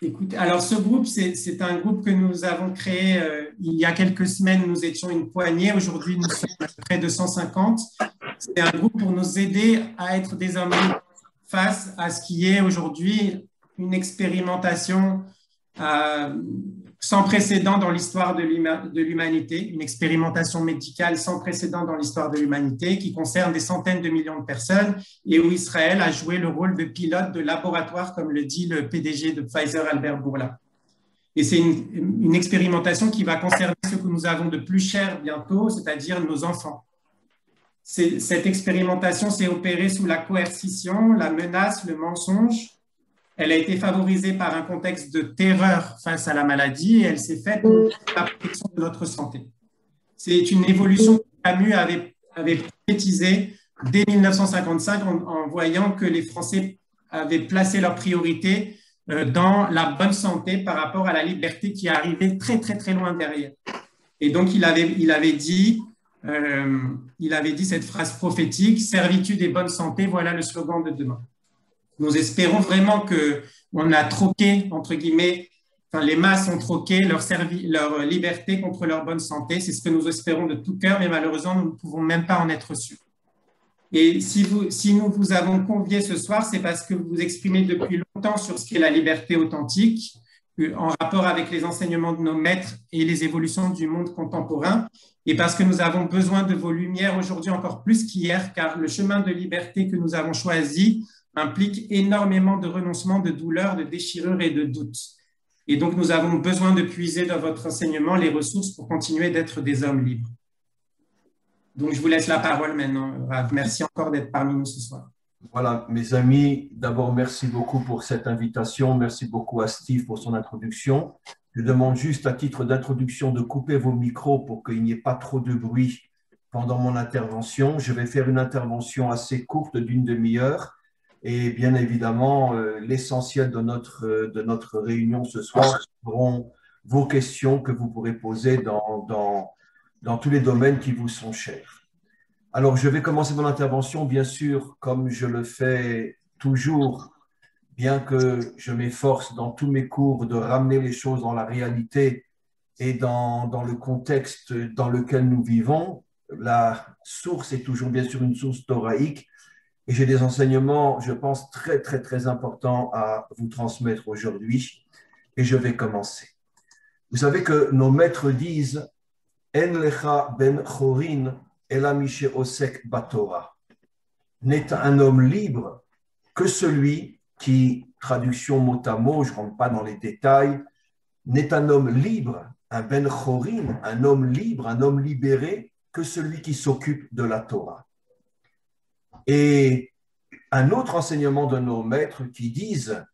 Écoute, alors ce groupe, c'est un groupe que nous avons créé il y a quelques semaines. Nous étions une poignée. Aujourd'hui, nous sommes près de 150. C'est un groupe pour nous aider à être des hommes libres face à ce qui est aujourd'hui une expérimentation euh, sans précédent dans l'histoire de l'humanité, une expérimentation médicale sans précédent dans l'histoire de l'humanité qui concerne des centaines de millions de personnes et où Israël a joué le rôle de pilote de laboratoire, comme le dit le PDG de Pfizer, Albert Bourla. Et c'est une expérimentation qui va concerner ce que nous avons de plus cher bientôt, c'est-à-dire nos enfants. Cette expérimentation s'est opérée sous la coercition, la menace, le mensonge. Elle a été favorisée par un contexte de terreur face à la maladie et elle s'est faite pour la protection de notre santé. C'est une évolution que Camus avait prophétisée dès 1955 en voyant que les Français avaient placé leur priorité dans la bonne santé par rapport à la liberté qui arrivait très, très, très loin derrière. Et donc, il avait dit cette phrase prophétique, « Servitude et bonne santé, voilà le slogan de demain ». Nous espérons vraiment qu'on a troqué, entre guillemets, enfin, les masses ont troqué leur liberté contre leur bonne santé. C'est ce que nous espérons de tout cœur, mais malheureusement, nous ne pouvons même pas en être sûrs. Et si nous vous avons convié ce soir, c'est parce que vous vous exprimez depuis longtemps sur ce qu'est la liberté authentique, en rapport avec les enseignements de nos maîtres et les évolutions du monde contemporain, et parce que nous avons besoin de vos lumières aujourd'hui encore plus qu'hier, car le chemin de liberté que nous avons choisi implique énormément de renoncements, de douleurs, de déchirures et de doutes. Et donc, nous avons besoin de puiser dans votre enseignement les ressources pour continuer d'être des hommes libres. Donc, je vous laisse la parole maintenant, Rav. Merci encore d'être parmi nous ce soir. Voilà, mes amis, d'abord, merci beaucoup pour cette invitation. Merci beaucoup à Steve pour son introduction. Je demande juste à titre d'introduction de couper vos micros pour qu'il n'y ait pas trop de bruit pendant mon intervention. Je vais faire une intervention assez courte d'une demi-heure. Et bien évidemment, l'essentiel de notre réunion ce soir seront vos questions que vous pourrez poser dans tous les domaines qui vous sont chers. Alors, je vais commencer mon intervention, bien sûr, comme je le fais toujours, bien que je m'efforce dans tous mes cours de ramener les choses dans la réalité et dans le contexte dans lequel nous vivons. La source est toujours, bien sûr, une source thoraïque. Et j'ai des enseignements, je pense, très, très, très importants à vous transmettre aujourd'hui. Et je vais commencer. Vous savez que nos maîtres disent « En lecha ben chorin ela mishe osek batora » n'est un homme libre que celui qui, traduction mot à mot, je ne rentre pas dans les détails, n'est un homme libre, un ben chorin, un homme libre, un homme libéré, que celui qui s'occupe de la Torah. Et un autre enseignement de nos maîtres qui disent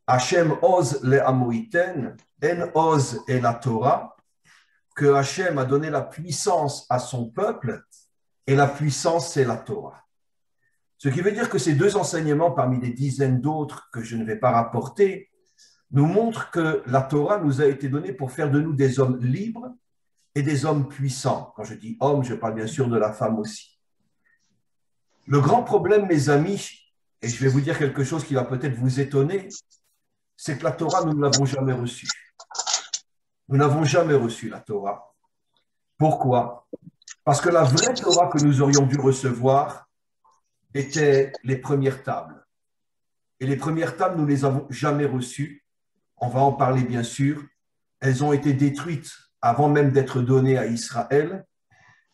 Hachem oz le amoiten, en oz et la Torah, que Hachem a donné la puissance à son peuple et la puissance c'est la Torah. Ce qui veut dire que ces deux enseignements, parmi des dizaines d'autres que je ne vais pas rapporter, nous montrent que la Torah nous a été donnée pour faire de nous des hommes libres et des hommes puissants. Quand je dis homme, je parle bien sûr de la femme aussi. Le grand problème, mes amis, et je vais vous dire quelque chose qui va peut-être vous étonner, c'est que la Torah, nous ne l'avons jamais reçue. Nous n'avons jamais reçu la Torah. Pourquoi? Parce que la vraie Torah que nous aurions dû recevoir était les premières tables. Et les premières tables, nous ne les avons jamais reçues. On va en parler bien sûr. Elles ont été détruites avant même d'être données à Israël.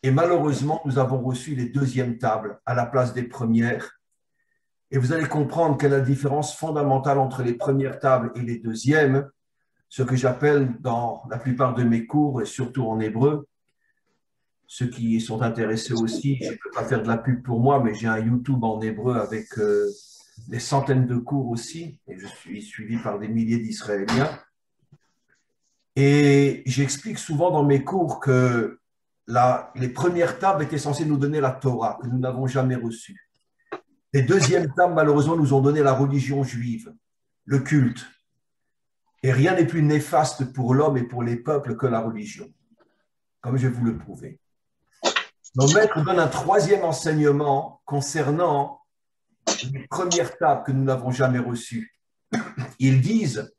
Et malheureusement, nous avons reçu les deuxièmes tables à la place des premières. Et vous allez comprendre quelle est la différence fondamentale entre les premières tables et les deuxièmes, ce que j'appelle dans la plupart de mes cours, et surtout en hébreu. Ceux qui sont intéressés aussi, je ne peux pas faire de la pub pour moi, mais j'ai un YouTube en hébreu avec des centaines de cours aussi, et je suis suivi par des milliers d'Israéliens. Et j'explique souvent dans mes cours que les premières tables étaient censées nous donner la Torah, que nous n'avons jamais reçue. Les deuxièmes tables, malheureusement, nous ont donné la religion juive, le culte. Et rien n'est plus néfaste pour l'homme et pour les peuples que la religion, comme je vais vous le prouver. Nos maîtres donnent un troisième enseignement concernant les premières tables que nous n'avons jamais reçues. ils disent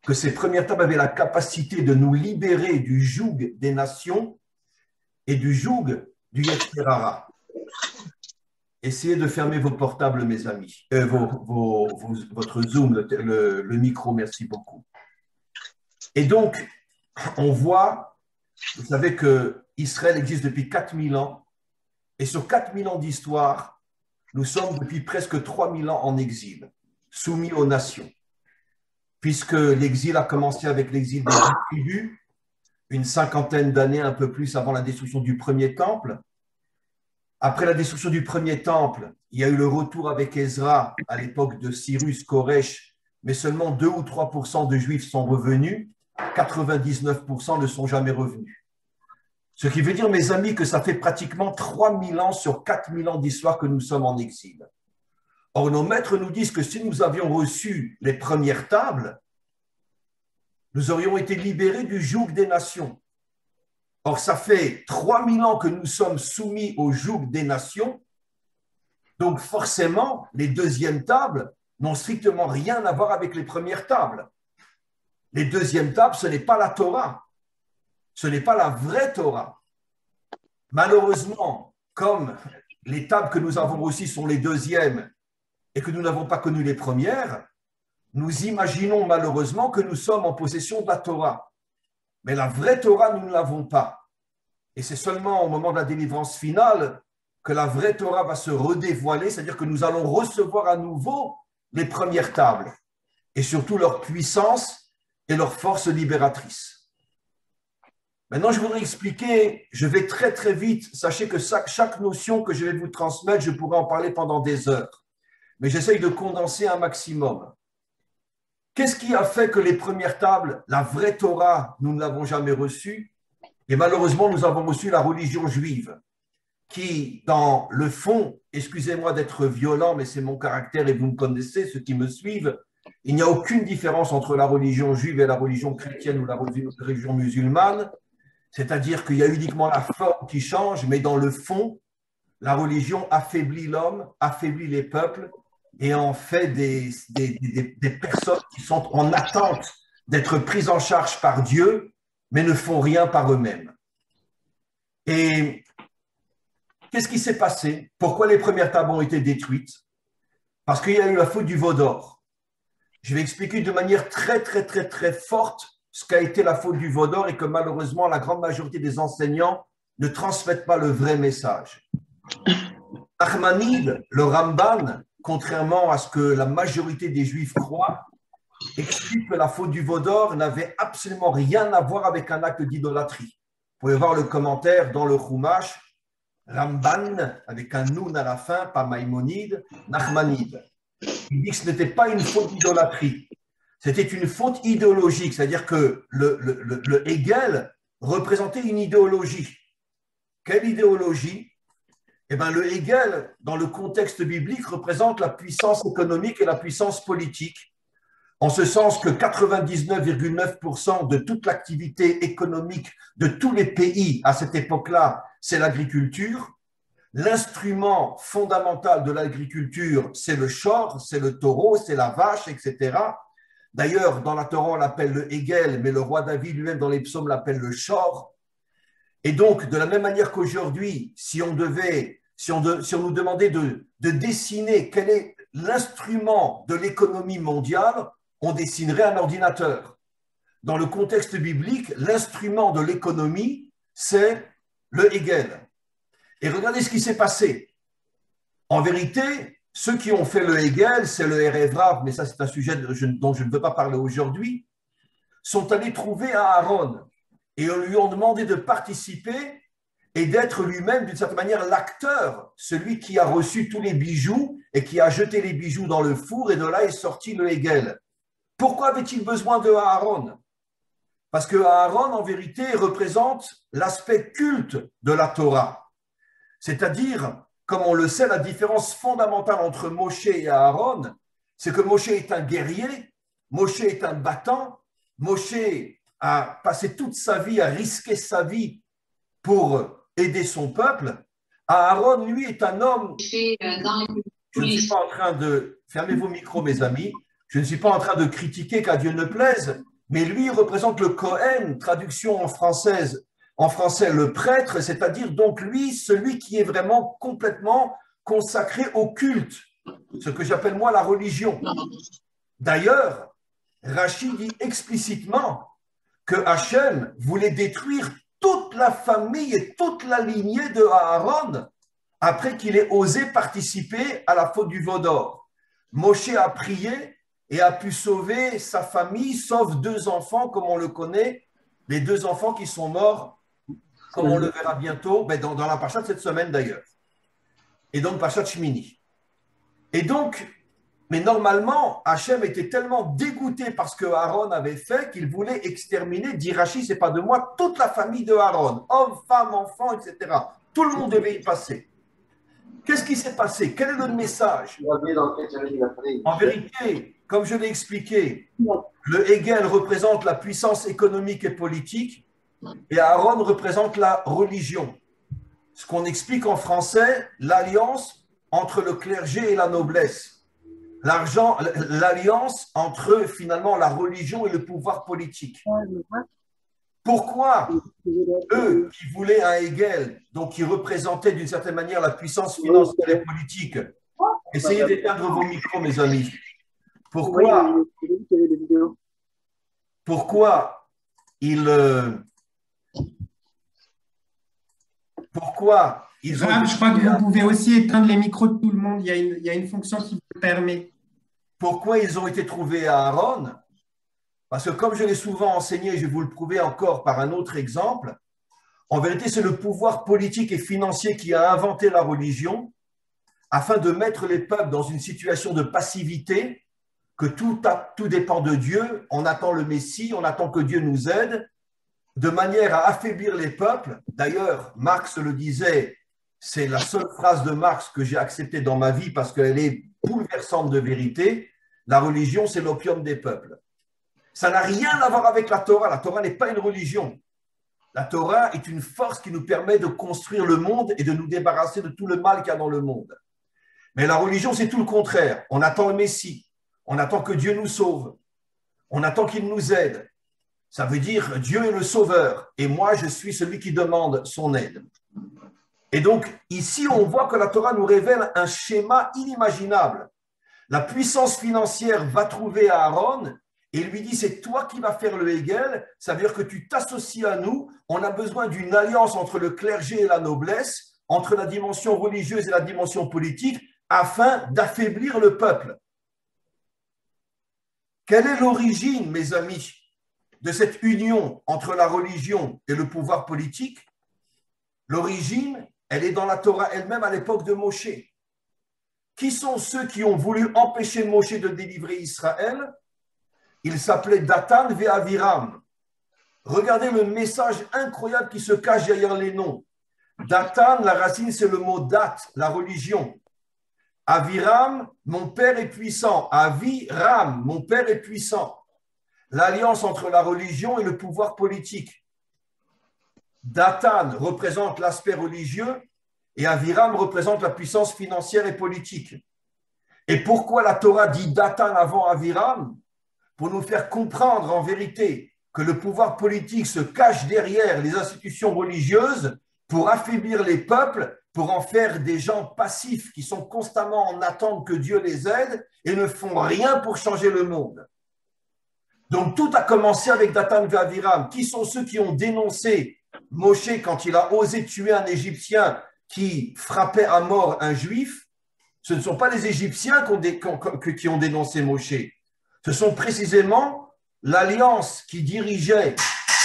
que ces premières tables avaient la capacité de nous libérer du joug des nations et du joug du Yetzer Hara. Essayez de fermer vos portables, mes amis. Votre Zoom, le micro, merci beaucoup. Et donc, on voit, vous savez que Israël existe depuis 4000 ans, et sur 4000 ans d'histoire, nous sommes depuis presque 3000 ans en exil, soumis aux nations, puisque l'exil a commencé avec l'exil des tribus, une cinquantaine d'années, un peu plus avant la destruction du premier temple. Après la destruction du premier temple, il y a eu le retour avec Ezra à l'époque de Cyrus, Koresh, mais seulement 2 ou 3% de Juifs sont revenus, 99% ne sont jamais revenus. Ce qui veut dire, mes amis, que ça fait pratiquement 3000 ans sur 4000 ans d'histoire que nous sommes en exil. Or, nos maîtres nous disent que si nous avions reçu les premières tables, nous aurions été libérés du joug des nations. Or, ça fait 3000 ans que nous sommes soumis au joug des nations, donc forcément, les deuxièmes tables n'ont strictement rien à voir avec les premières tables. Les deuxièmes tables, ce n'est pas la Torah. Ce n'est pas la vraie Torah. Malheureusement, comme les tables que nous avons reçues sont les deuxièmes et que nous n'avons pas connu les premières, nous imaginons malheureusement que nous sommes en possession de la Torah. Mais la vraie Torah, nous ne l'avons pas. Et c'est seulement au moment de la délivrance finale que la vraie Torah va se redévoiler, c'est-à-dire que nous allons recevoir à nouveau les premières tables et surtout leur puissance et leur force libératrice. Maintenant, je voudrais expliquer, je vais très très vite, sachez que chaque notion que je vais vous transmettre, je pourrais en parler pendant des heures, mais j'essaye de condenser un maximum. Qu'est-ce qui a fait que les premières tables, la vraie Torah, nous ne l'avons jamais reçue? Et malheureusement, nous avons reçu la religion juive, qui, dans le fond, excusez-moi d'être violent, mais c'est mon caractère et vous me connaissez, ceux qui me suivent, il n'y a aucune différence entre la religion juive et la religion chrétienne ou la religion musulmane. C'est-à-dire qu'il y a uniquement la forme qui change, mais dans le fond, la religion affaiblit l'homme, affaiblit les peuples et en fait des personnes qui sont en attente d'être prises en charge par Dieu, mais ne font rien par eux-mêmes. Et qu'est-ce qui s'est passé? Pourquoi les premières tables ont été détruites? Parce qu'il y a eu la faute du veau d'or. Je vais expliquer de manière très, très, très, très forte ce qu'a été la faute du veau d'or et que malheureusement, la grande majorité des enseignants ne transmettent pas le vrai message. Nachmanide, le Ramban, contrairement à ce que la majorité des Juifs croient, explique que la faute du veau d'or n'avait absolument rien à voir avec un acte d'idolâtrie. Vous pouvez voir le commentaire dans le Chumash, Ramban, avec un noun à la fin, pas Maïmonide, Nachmanide. Il dit que ce n'était pas une faute d'idolâtrie. C'était une faute idéologique, c'est-à-dire que le Hegel représentait une idéologie. Quelle idéologie? Eh bien, le Hegel, dans le contexte biblique, représente la puissance économique et la puissance politique, en ce sens que 99,9% de toute l'activité économique de tous les pays à cette époque-là, c'est l'agriculture. L'instrument fondamental de l'agriculture, c'est le shor, c'est le taureau, c'est la vache, etc. D'ailleurs, dans la Torah, on l'appelle le Hegel, mais le roi David lui-même, dans les psaumes, l'appelle le Shor. Et donc, de la même manière qu'aujourd'hui, si on nous demandait de dessiner quel est l'instrument de l'économie mondiale, on dessinerait un ordinateur. Dans le contexte biblique, l'instrument de l'économie, c'est le Hegel. Et regardez ce qui s'est passé. En vérité, ceux qui ont fait le Hegel, c'est le Erev Rav, mais ça c'est un sujet dont je ne veux pas parler aujourd'hui, sont allés trouver Aaron et lui ont demandé de participer et d'être lui-même d'une certaine manière l'acteur, celui qui a reçu tous les bijoux et qui a jeté les bijoux dans le four et de là est sorti le Hegel. Pourquoi avait-il besoin de Aaron? Parce que Aaron en vérité représente l'aspect culte de la Torah, c'est-à-dire, comme on le sait, la différence fondamentale entre Moshe et Aaron, c'est que Moshe est un guerrier, Moshe est un battant, Moshe a passé toute sa vie, a risqué sa vie pour aider son peuple. Aaron, lui, est un homme… Je ne suis pas en train de… Fermez vos micros, mes amis. Je ne suis pas en train de critiquer qu'à Dieu ne plaise, mais lui représente le Kohen, traduction en français le prêtre, c'est-à-dire donc lui, celui qui est vraiment complètement consacré au culte, ce que j'appelle moi la religion. D'ailleurs, Rachid dit explicitement que Hachem voulait détruire toute la famille et toute la lignée de Aaron après qu'il ait osé participer à la faute du veau d'or. Moshe a prié et a pu sauver sa famille, sauf 2 enfants, comme on le connaît, les 2 enfants qui sont morts, comme on le verra bientôt, dans la parasha de cette semaine d'ailleurs. Et donc, parasha de Shmini. Et donc, mais normalement, Hachem était tellement dégoûté par ce que Aaron avait fait qu'il voulait exterminer, dit Rashi, c'est pas de moi, toute la famille de Aaron, hommes, femmes, enfants, etc. Tout le monde devait y passer. Qu'est-ce qui s'est passé? Quel est le message? En vérité, comme je l'ai expliqué, le Hegel représente la puissance économique et politique et Aaron représente la religion. Ce qu'on explique en français, l'alliance entre le clergé et la noblesse. L'alliance entre finalement la religion et le pouvoir politique. Pourquoi eux qui voulaient un Hegel, donc qui représentait d'une certaine manière la puissance financière et politique, essayez d'éteindre vos micros, mes amis. Pourquoi ils ont... Je crois que vous pouvez aussi éteindre les micros de tout le monde. Il y a une fonction qui vous le permet. Pourquoi ils ont été trouvés à Aaron? Parce que comme je l'ai souvent enseigné, je vais vous le prouver encore par un autre exemple, en vérité, c'est le pouvoir politique et financier qui a inventé la religion afin de mettre les peuples dans une situation de passivité, que tout dépend de Dieu, on attend le Messie, on attend que Dieu nous aide, de manière à affaiblir les peuples. D'ailleurs, Marx le disait, c'est la seule phrase de Marx que j'ai acceptée dans ma vie parce qu'elle est bouleversante de vérité. La religion, c'est l'opium des peuples. Ça n'a rien à voir avec la Torah. La Torah n'est pas une religion. La Torah est une force qui nous permet de construire le monde et de nous débarrasser de tout le mal qu'il y a dans le monde. Mais la religion, c'est tout le contraire. On attend le Messie. On attend que Dieu nous sauve. On attend qu'il nous aide. Ça veut dire Dieu est le sauveur et moi, je suis celui qui demande son aide. Et donc, ici, on voit que la Torah nous révèle un schéma inimaginable. La puissance financière va trouver Aaron et lui dit, c'est toi qui vas faire le Hegel, ça veut dire que tu t'associes à nous, on a besoin d'une alliance entre le clergé et la noblesse, entre la dimension religieuse et la dimension politique, afin d'affaiblir le peuple. Quelle est l'origine, mes amis, de cette union entre la religion et le pouvoir politique? L'origine, elle est dans la Torah elle-même à l'époque de Moshe. Qui sont ceux qui ont voulu empêcher Moshe de délivrer Israël? Ils s'appelaient Dathan et Aviram. Regardez le message incroyable qui se cache derrière les noms. Dathan, la racine, c'est le mot dat, la religion. Aviram, mon père est puissant. Aviram, mon père est puissant. L'alliance entre la religion et le pouvoir politique. Dathan représente l'aspect religieux et Aviram représente la puissance financière et politique. Et pourquoi la Torah dit Dathan avant Aviram? Pour nous faire comprendre en vérité que le pouvoir politique se cache derrière les institutions religieuses pour affaiblir les peuples, pour en faire des gens passifs qui sont constamment en attente que Dieu les aide et ne font rien pour changer le monde. Donc tout a commencé avec Dathan et Aviram. Qui sont ceux qui ont dénoncé Moshe quand il a osé tuer un Égyptien qui frappait à mort un Juif? Ce ne sont pas les Égyptiens qui ont dénoncé Moshe. Ce sont précisément l'alliance qui dirigeait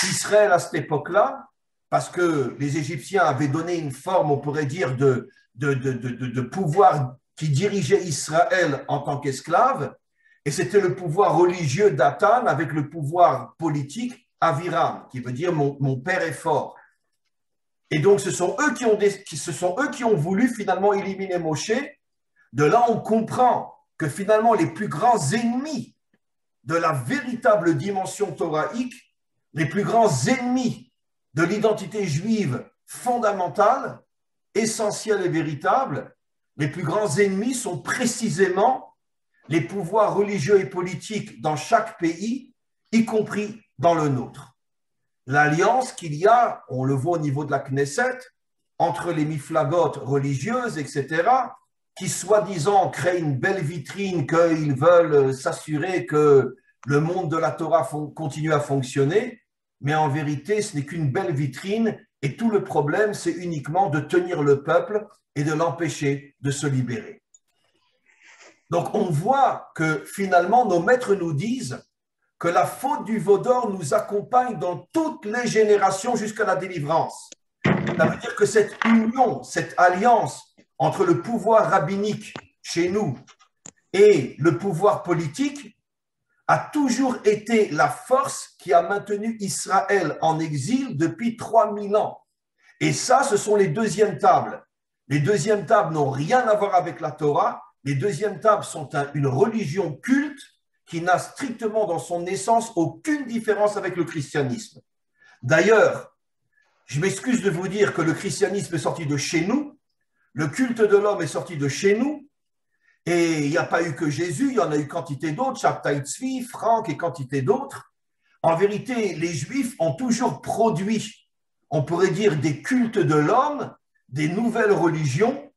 Israël à cette époque-là, parce que les Égyptiens avaient donné une forme, on pourrait dire, de pouvoir qui dirigeait Israël en tant qu'esclave, et c'était le pouvoir religieux Dathan avec le pouvoir politique Aviram, qui veut dire mon père est fort. Et donc, ce sont eux qui ont voulu finalement éliminer Moshe. De là, on comprend que finalement, les plus grands ennemis de la véritable dimension thoraïque, les plus grands ennemis de l'identité juive fondamentale, essentielle et véritable, les plus grands ennemis sont précisément les pouvoirs religieux et politiques dans chaque pays, y compris dans le nôtre. L'alliance qu'il y a, on le voit au niveau de la Knesset, entre les miflagotes religieuses, etc., qui soi-disant créent une belle vitrine, qu'ils veulent s'assurer que le monde de la Torah continue à fonctionner, mais en vérité, ce n'est qu'une belle vitrine et tout le problème, c'est uniquement de tenir le peuple et de l'empêcher de se libérer. Donc, on voit que finalement, nos maîtres nous disent que la faute du veau d'or nous accompagne dans toutes les générations jusqu'à la délivrance. Ça veut dire que cette union, cette alliance entre le pouvoir rabbinique chez nous et le pouvoir politique a toujours été la force qui a maintenu Israël en exil depuis 3000 ans. Et ça, ce sont les deuxièmes tables. Les deuxièmes tables n'ont rien à voir avec la Torah. Les deuxièmes tables sont une religion culte qui n'a strictement dans son essence aucune différence avec le christianisme. D'ailleurs, je m'excuse de vous dire que le christianisme est sorti de chez nous, le culte de l'homme est sorti de chez nous, et il n'y a pas eu que Jésus, il y en a eu quantité d'autres, Shabtai Tzvi, Franck et quantité d'autres. En vérité, les Juifs ont toujours produit, on pourrait dire, des cultes de l'homme, des nouvelles religions.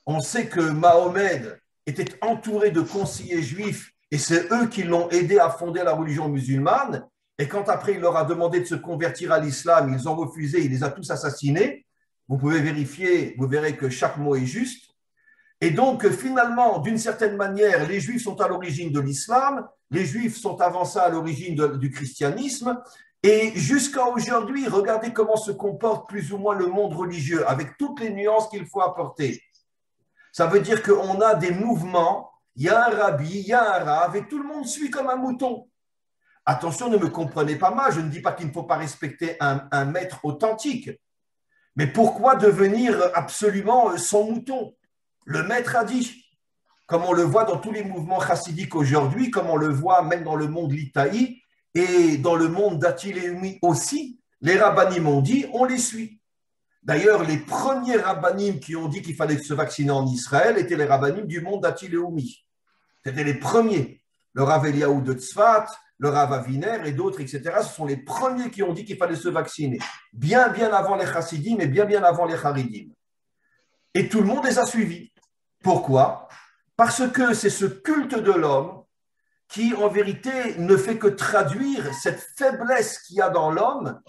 On sait que Mahomet était entouré de conseillers juifs et c'est eux qui l'ont aidé à fonder la religion musulmane. Et quand après il leur a demandé de se convertir à l'islam, ils ont refusé, il les a tous assassinés. Vous pouvez vérifier, vous verrez que chaque mot est juste. Et donc, finalement, d'une certaine manière, les Juifs sont à l'origine de l'islam, les Juifs sont avant ça à l'origine du christianisme, et jusqu'à aujourd'hui, regardez comment se comporte plus ou moins le monde religieux, avec toutes les nuances qu'il faut apporter. Ça veut dire qu'on a des mouvements, il y a un rabbi, il y a un rav, et tout le monde suit comme un mouton. Attention, ne me comprenez pas mal, je ne dis pas qu'il ne faut pas respecter un maître authentique, mais pourquoi devenir absolument son mouton ? Le maître a dit, comme on le voit dans tous les mouvements chassidiques aujourd'hui, comme on le voit même dans le monde litaï et dans le monde d'Atiléumi aussi, les rabbanim ont dit, on les suit. D'ailleurs, les premiers rabbanim qui ont dit qu'il fallait se vacciner en Israël étaient les rabbanim du monde d'Atiléumi. C'était les premiers. Le Rav Eliaou de Tzfat, le Rav Aviner et d'autres, etc. Ce sont les premiers qui ont dit qu'il fallait se vacciner. Bien avant les chassidim et bien avant les haridim. Et tout le monde les a suivis. Pourquoi ? Parce que c'est ce culte de l'homme qui, en vérité, ne fait que traduire cette faiblesse qu'il y a dans l'homme,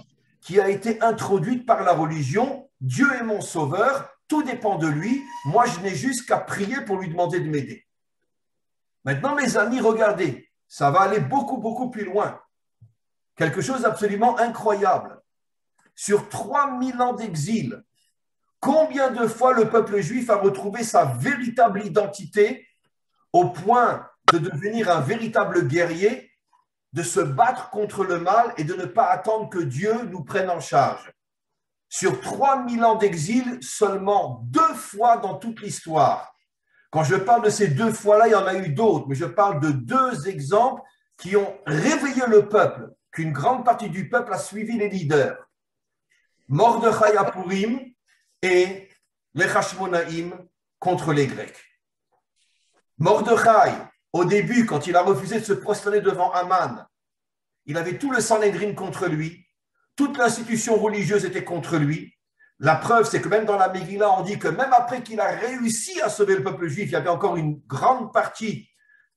qui a été introduite par la religion. Dieu est mon sauveur, tout dépend de lui. Moi, je n'ai juste qu'à prier pour lui demander de m'aider. Maintenant, mes amis, regardez, ça va aller beaucoup plus loin. Quelque chose d'absolument incroyable. Sur 3000 ans d'exil, combien de fois le peuple juif a retrouvé sa véritable identité au point de devenir un véritable guerrier, de se battre contre le mal et de ne pas attendre que Dieu nous prenne en charge. Sur 3000 ans d'exil, seulement 2 fois dans toute l'histoire. Quand je parle de ces 2 fois-là, il y en a eu d'autres, mais je parle de 2 exemples qui ont réveillé le peuple, qu'une grande partie du peuple a suivi les leaders. Mordechai à Purim et les Hashmonaïm contre les Grecs. Mordechai, au début, quand il a refusé de se prosterner devant Haman, il avait tout le Sanhédrin contre lui, toute l'institution religieuse était contre lui. La preuve, c'est que même dans la Megillah, on dit que même après qu'il a réussi à sauver le peuple juif, il y avait encore une grande partie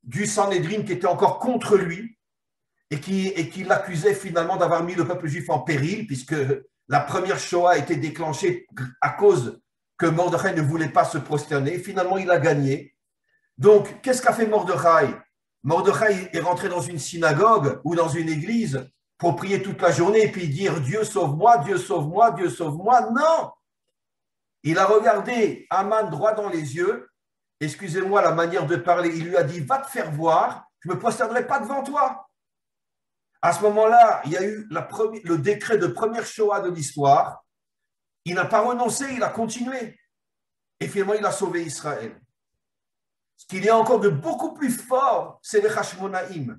du Sanhédrin qui était encore contre lui et qui l'accusait finalement d'avoir mis le peuple juif en péril, puisque la première Shoah a été déclenchée à cause que Mordechai ne voulait pas se prosterner. Finalement, il a gagné. Donc, qu'est-ce qu'a fait Mordechai ? Mordechai est rentré dans une synagogue ou dans une église pour prier toute la journée et puis dire « Dieu sauve-moi, Dieu sauve-moi, Dieu sauve-moi ». Non ! Il a regardé Haman droit dans les yeux. Excusez-moi la manière de parler. Il lui a dit « Va te faire voir, je ne me prosternerai pas devant toi ». À ce moment-là, il y a eu le décret de première Shoah de l'histoire. Il n'a pas renoncé, il a continué. Et finalement, il a sauvé Israël. Ce qu'il y a encore de beaucoup plus fort, c'est les Hashmonaïm.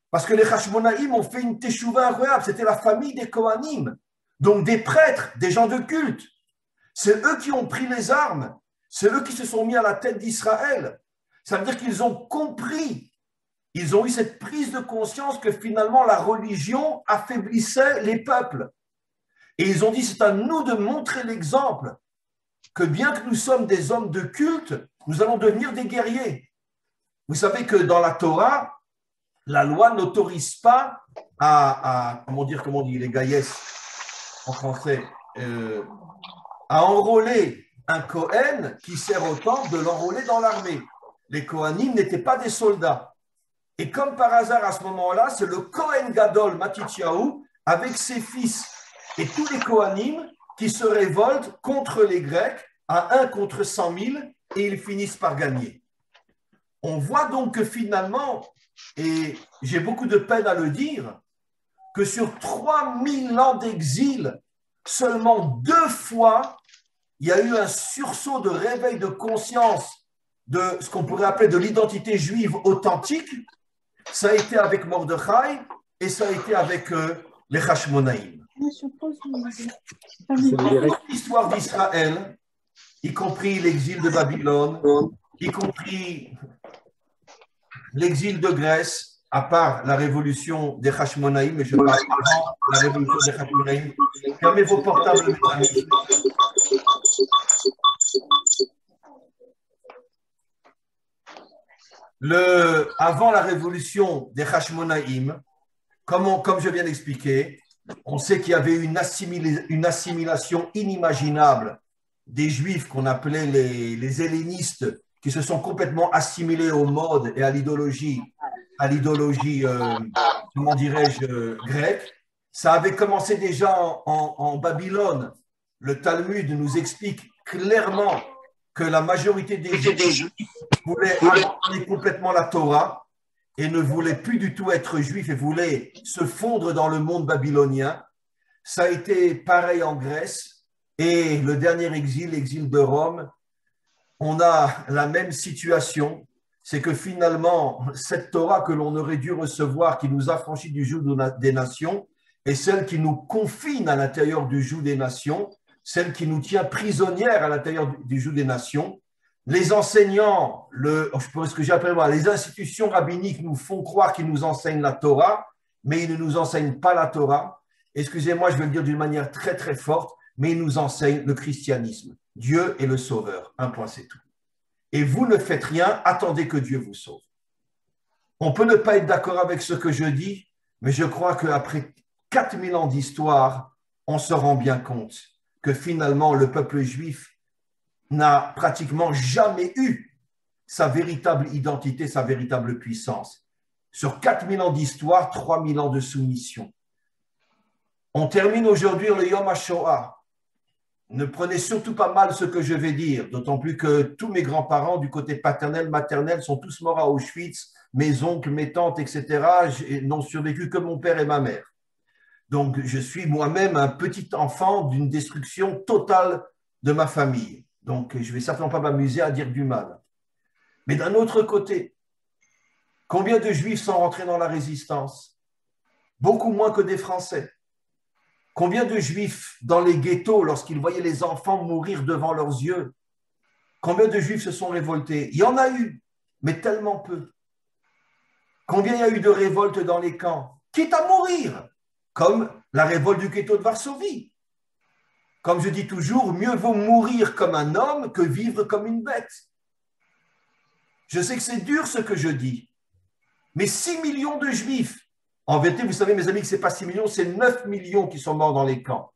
Parce que les Hashmonaïm ont fait une teshuva incroyable. C'était la famille des Kohanim, donc des prêtres, des gens de culte. C'est eux qui ont pris les armes. C'est eux qui se sont mis à la tête d'Israël. Ça veut dire qu'ils ont compris, ils ont eu cette prise de conscience que finalement la religion affaiblissait les peuples. Et ils ont dit, c'est à nous de montrer l'exemple que bien que nous sommes des hommes de culte, nous allons devenir des guerriers. Vous savez que dans la Torah, la loi n'autorise pas comment on dit les gaïès en français, à enrôler un Kohen qui sert au temple, de l'enrôler dans l'armée. Les Kohanim n'étaient pas des soldats. Et comme par hasard, à ce moment-là, c'est le Kohen Gadol Matityahu, avec ses fils et tous les Kohanim qui se révoltent contre les Grecs à 1 contre 100 000 et ils finissent par gagner. On voit donc que finalement, et j'ai beaucoup de peine à le dire, que sur 3000 ans d'exil, seulement 2 fois, il y a eu un sursaut de réveil de conscience de ce qu'on pourrait appeler de l'identité juive authentique. Ça a été avec Mordechai et ça a été avec les Hashmonaïm. L'histoire d'Israël, y compris l'exil de Babylone, y compris l'exil de Grèce, à part la révolution des Hashmonaïm, mais je parle avant la révolution des Hashmonaïm. Fermez vos portables, mes amis. Avant la révolution des Hashmonaïm, comme je viens d'expliquer, on sait qu'il y avait eu une assimilation inimaginable des Juifs qu'on appelait les hellénistes, qui se sont complètement assimilés au mode et à l'idéologie, comment dirais-je, grecque. Ça avait commencé déjà en Babylone. Le Talmud nous explique clairement que la majorité des Juifs voulaient abandonner complètement la Torah et ne voulaient plus du tout être juifs et voulaient se fondre dans le monde babylonien. Ça a été pareil en Grèce et le dernier exil, l'exil de Rome, on a la même situation. C'est que finalement, cette Torah que l'on aurait dû recevoir, qui nous affranchit du joug des nations, est celle qui nous confine à l'intérieur du joug des nations, celle qui nous tient prisonnières à l'intérieur du joug des nations. Les enseignants, ce que j'appelle moi, les institutions rabbiniques nous font croire qu'ils nous enseignent la Torah, mais ils ne nous enseignent pas la Torah. Excusez-moi, je vais le dire d'une manière très très forte, mais ils nous enseignent le christianisme. Dieu est le sauveur. Un point, c'est tout. Et vous ne faites rien, attendez que Dieu vous sauve. On peut ne pas être d'accord avec ce que je dis, mais je crois qu'après 4000 ans d'histoire, on se rend bien compte que finalement, le peuple juif n'a pratiquement jamais eu sa véritable identité, sa véritable puissance. Sur 4000 ans d'histoire, 3000 ans de soumission. On termine aujourd'hui le Yom HaShoah. Ne prenez surtout pas mal ce que je vais dire, d'autant plus que tous mes grands-parents du côté paternel, maternel sont tous morts à Auschwitz, mes oncles, mes tantes, etc. n'ont survécu que mon père et ma mère. Donc, je suis moi-même un petit enfant d'une destruction totale de ma famille. Donc, je ne vais certainement pas m'amuser à dire du mal. Mais d'un autre côté, combien de Juifs sont rentrés dans la résistance? Beaucoup moins que des Français. Combien de Juifs dans les ghettos, lorsqu'ils voyaient les enfants mourir devant leurs yeux, combien de Juifs se sont révoltés? Il y en a eu, mais tellement peu. Combien il y a eu de révoltes dans les camps? Quitte à mourir, comme la révolte du ghetto de Varsovie. Comme je dis toujours, mieux vaut mourir comme un homme que vivre comme une bête. Je sais que c'est dur ce que je dis, mais 6 millions de Juifs. En vérité, vous savez, mes amis, que ce n'est pas 6 millions, c'est 9 millions qui sont morts dans les camps.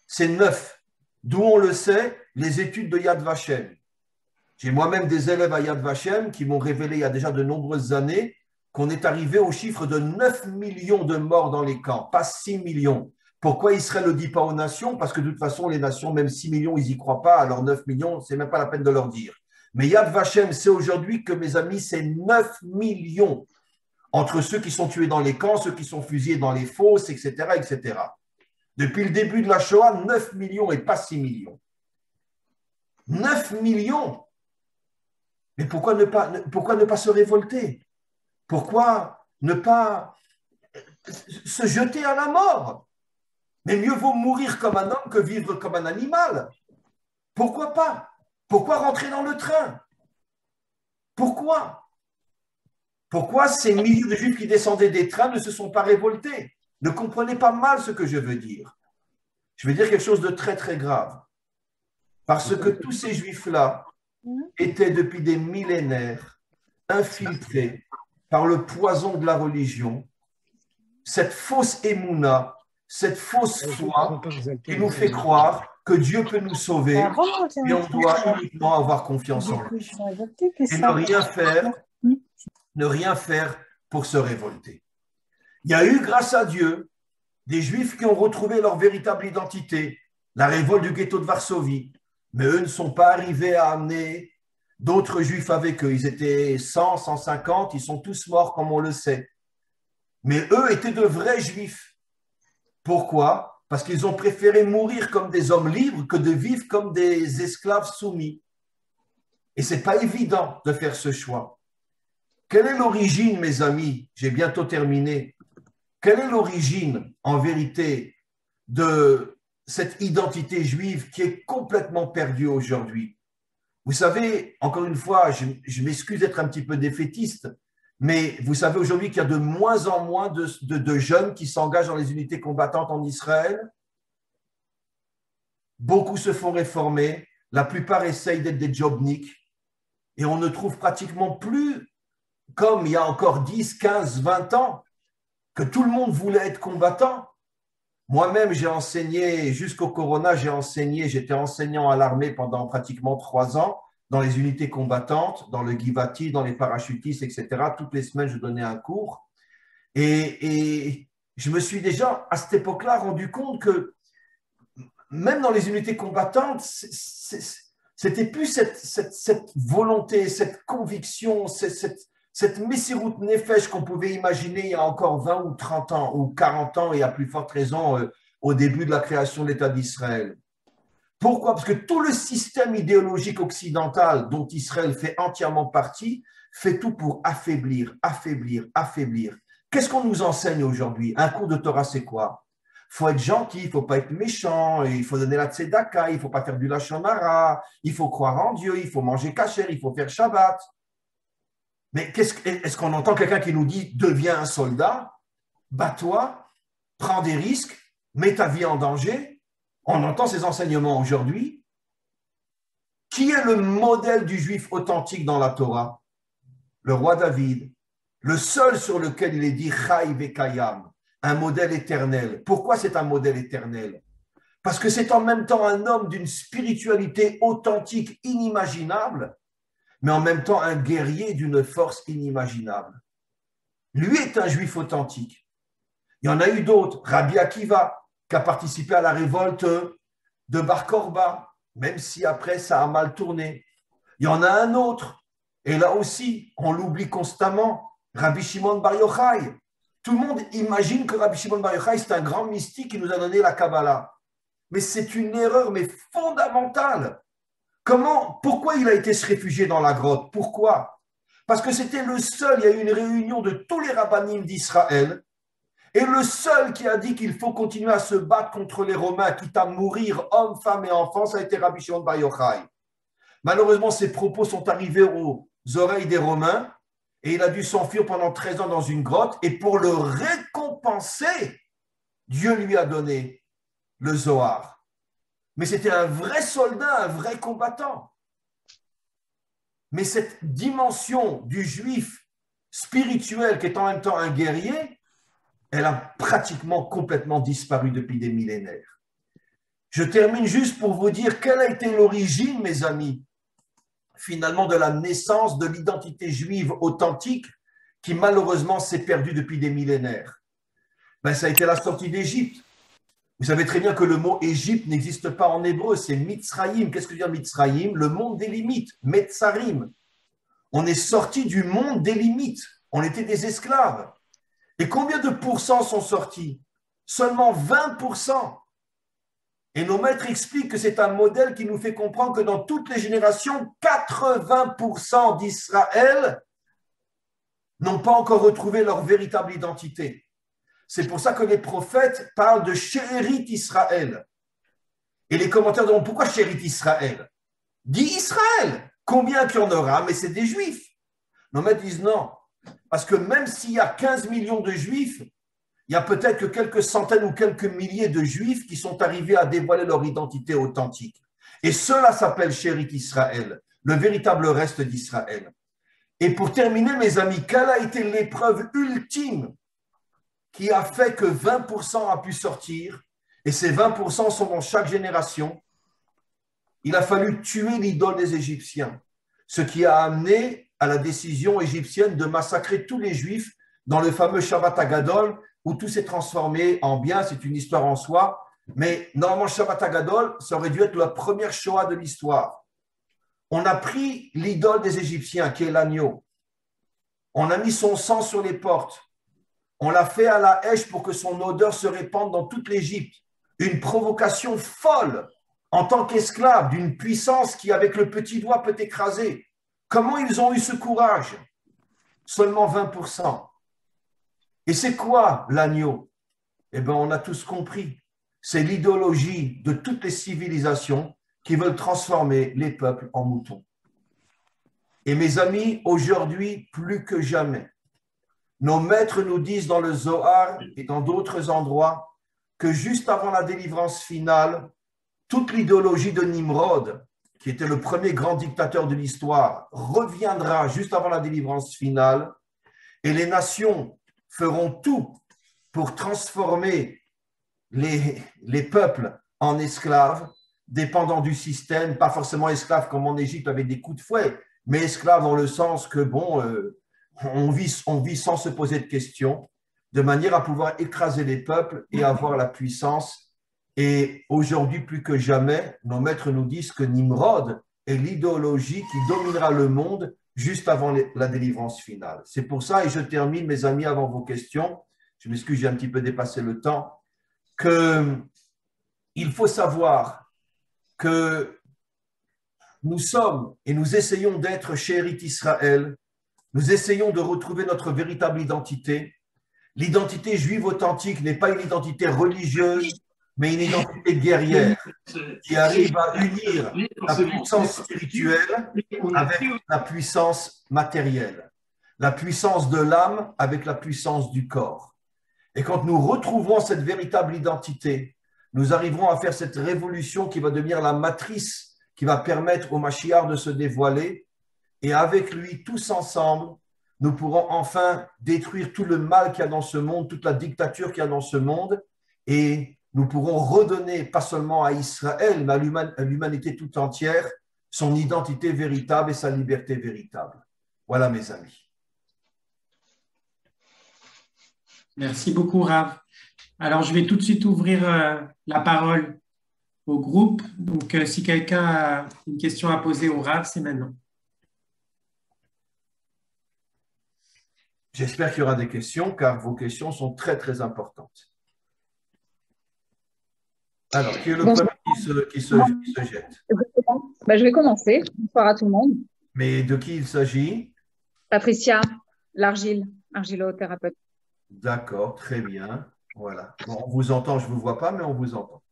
C'est 9. D'où on le sait, les études de Yad Vashem. J'ai moi-même des élèves à Yad Vashem qui m'ont révélé il y a déjà de nombreuses années qu'on est arrivé au chiffre de 9 millions de morts dans les camps, pas 6 millions. Pourquoi Israël ne le dit pas aux nations? Parce que de toute façon, les nations, même 6 millions, ils n'y croient pas, alors 9 millions, ce n'est même pas la peine de leur dire. Mais Yad Vashem, c'est aujourd'hui que, mes amis, c'est 9 millions. Entre ceux qui sont tués dans les camps, ceux qui sont fusillés dans les fosses, etc., etc. Depuis le début de la Shoah, 9 millions et pas 6 millions. 9 millions. Mais pourquoi ne pas se révolter? Pourquoi ne pas se jeter à la mort? Mais mieux vaut mourir comme un homme que vivre comme un animal. Pourquoi pas? Pourquoi rentrer dans le train? Pourquoi? Pourquoi ces milliers de Juifs qui descendaient des trains ne se sont pas révoltés? Ne comprenez pas mal ce que je veux dire. Je vais dire quelque chose de très, très grave. Parce que tous ces Juifs-là étaient depuis des millénaires infiltrés par le poison de la religion, cette fausse émouna, cette fausse foi qui nous fait croire que Dieu peut nous sauver et on doit uniquement avoir confiance en lui et ne rien faire pour se révolter. Il y a eu, grâce à Dieu, des Juifs qui ont retrouvé leur véritable identité, la révolte du ghetto de Varsovie, mais eux ne sont pas arrivés à amener d'autres Juifs avec eux. Ils étaient 100, 150, ils sont tous morts comme on le sait. Mais eux étaient de vrais Juifs. Pourquoi? Parce qu'ils ont préféré mourir comme des hommes libres que de vivre comme des esclaves soumis. Et ce n'est pas évident de faire ce choix. Quelle est l'origine, mes amis? J'ai bientôt terminé. Quelle est l'origine, en vérité, de cette identité juive qui est complètement perdue aujourd'hui? Vous savez, encore une fois, je m'excuse d'être un petit peu défaitiste, mais vous savez aujourd'hui qu'il y a de moins en moins de jeunes qui s'engagent dans les unités combattantes en Israël. Beaucoup se font réformer, la plupart essayent d'être des jobniks, et on ne trouve pratiquement plus, comme il y a encore 10, 15, 20 ans, que tout le monde voulait être combattant. Moi-même, j'ai enseigné, jusqu'au Corona, j'étais enseignant à l'armée pendant pratiquement 3 ans, dans les unités combattantes, dans le Givati, dans les parachutistes, etc. Toutes les semaines, je donnais un cours. Et je me suis déjà, à cette époque-là, rendu compte que même dans les unités combattantes, c'était plus cette volonté, cette conviction, cette Messirut Nefesh qu'on pouvait imaginer il y a encore 20 ou 30 ans, ou 40 ans, et à plus forte raison au début de la création de l'État d'Israël. Pourquoi? Parce que tout le système idéologique occidental dont Israël fait entièrement partie fait tout pour affaiblir, affaiblir, affaiblir. Qu'est-ce qu'on nous enseigne aujourd'hui? Un cours de Torah, c'est quoi? Il faut être gentil, il ne faut pas être méchant, il faut donner la tzedaka, il ne faut pas faire du lachon hara, il faut croire en Dieu, il faut manger kasher, il faut faire Shabbat. Mais est-ce qu'on entend quelqu'un qui nous dit « deviens un soldat, bats-toi, prends des risques, mets ta vie en danger ». On entend ces enseignements aujourd'hui. Qui est le modèle du juif authentique dans la Torah? Le roi David, le seul sur lequel il est dit « Chai vekayam », un modèle éternel. Pourquoi c'est un modèle éternel? Parce que c'est en même temps un homme d'une spiritualité authentique, inimaginable, mais en même temps un guerrier d'une force inimaginable. Lui est un juif authentique. Il y en a eu d'autres. Rabbi Akiva, qui a participé à la révolte de Bar Korba, même si après ça a mal tourné. Il y en a un autre, et là aussi, on l'oublie constamment, Rabbi Shimon Bar Yochai. Tout le monde imagine que Rabbi Shimon Bar Yochai, c'est un grand mystique qui nous a donné la Kabbalah. Mais c'est une erreur, mais fondamentale. Pourquoi il a été se réfugier dans la grotte? Pourquoi? Parce que c'était le seul, il y a eu une réunion de tous les rabbinim d'Israël, et le seul qui a dit qu'il faut continuer à se battre contre les Romains, quitte à mourir, hommes, femmes et enfants, ça a été Rabbi Shimon Bar Yochai. Malheureusement, ses propos sont arrivés aux oreilles des Romains, et il a dû s'enfuir pendant 13 ans dans une grotte, et pour le récompenser, Dieu lui a donné le Zohar. Mais c'était un vrai soldat, un vrai combattant. Mais cette dimension du juif spirituel qui est en même temps un guerrier, elle a pratiquement complètement disparu depuis des millénaires. Je termine juste pour vous dire quelle a été l'origine, mes amis, finalement de la naissance de l'identité juive authentique qui malheureusement s'est perdue depuis des millénaires. Ça a été la sortie d'Égypte. Vous savez très bien que le mot Égypte n'existe pas en hébreu, c'est Mitzrayim. Qu'est-ce que veut dire Mitzrayim? Le monde des limites, Metzarim. On est sorti du monde des limites, on était des esclaves. Et combien de pourcents sont sortis? Seulement 20%. Et nos maîtres expliquent que c'est un modèle qui nous fait comprendre que dans toutes les générations, 80% d'Israël n'ont pas encore retrouvé leur véritable identité. C'est pour ça que les prophètes parlent de Shérit Israël. Et les commentaires diront, pourquoi Shérit Israël? Dit Israël. Combien qu'il y en aura? Mais c'est des Juifs. Nos maîtres disent non. Parce que même s'il y a 15 millions de juifs, il y a peut-être que quelques centaines ou quelques milliers de juifs qui sont arrivés à dévoiler leur identité authentique. Et cela s'appelle Shérit Israël, le véritable reste d'Israël. Et pour terminer, mes amis, quelle a été l'épreuve ultime qui a fait que 20% a pu sortir, et ces 20% sont dans chaque génération? Il a fallu tuer l'idole des Égyptiens, ce qui a amené à la décision égyptienne de massacrer tous les Juifs dans le fameux Shabbat Hagadol, où tout s'est transformé en bien. C'est une histoire en soi, mais normalement, Shabbat Hagadol, ça aurait dû être la première Shoah de l'histoire. On a pris l'idole des Égyptiens, qui est l'agneau. On a mis son sang sur les portes. On l'a fait à la hache pour que son odeur se répande dans toute l'Égypte. Une provocation folle en tant qu'esclave d'une puissance qui, avec le petit doigt, peut écraser. Comment ils ont eu ce courage? Seulement 20%. Et c'est quoi l'agneau? Eh bien, on a tous compris. C'est l'idéologie de toutes les civilisations qui veulent transformer les peuples en moutons. Et mes amis, aujourd'hui, plus que jamais, nos maîtres nous disent dans le Zohar et dans d'autres endroits que juste avant la délivrance finale, toute l'idéologie de Nimrod, qui était le premier grand dictateur de l'histoire, reviendra juste avant la délivrance finale et les nations feront tout pour transformer les peuples en esclaves, dépendant du système, pas forcément esclaves comme en Égypte avec des coups de fouet, mais esclaves dans le sens que, on vit sans se poser de questions, de manière à pouvoir écraser les peuples et avoir la puissance. Et aujourd'hui, plus que jamais, nos maîtres nous disent que Nimrod est l'idéologie qui dominera le monde juste avant la délivrance finale. C'est pour ça, et je termine, mes amis, avant vos questions, je m'excuse, j'ai un petit peu dépassé le temps, qu'il faut savoir que nous sommes et nous essayons d'être Shérit Israël, nous essayons de retrouver notre véritable identité. L'identité juive authentique n'est pas une identité religieuse, mais une identité guerrière qui arrive à unir la puissance spirituelle avec la puissance matérielle, la puissance de l'âme avec la puissance du corps. Et quand nous retrouvons cette véritable identité, nous arriverons à faire cette révolution qui va devenir la matrice qui va permettre au Mashiach de se dévoiler. Et avec lui, tous ensemble, nous pourrons enfin détruire tout le mal qu'il y a dans ce monde, toute la dictature qu'il y a dans ce monde, et nous pourrons redonner, pas seulement à Israël, mais à l'humanité tout entière, son identité véritable et sa liberté véritable. Voilà, mes amis. Merci beaucoup, Rav. Alors, je vais tout de suite ouvrir la parole au groupe. Donc, si quelqu'un a une question à poser au Rav, c'est maintenant. J'espère qu'il y aura des questions, car vos questions sont très, très importantes. Alors, qui est le premier qui se jette? Je vais commencer. Bonsoir à tout le monde. Mais de qui il s'agit? Patricia Largile, argilothérapeute. D'accord, très bien. Voilà. Bon, on vous entend, je ne vous vois pas, mais on vous entend.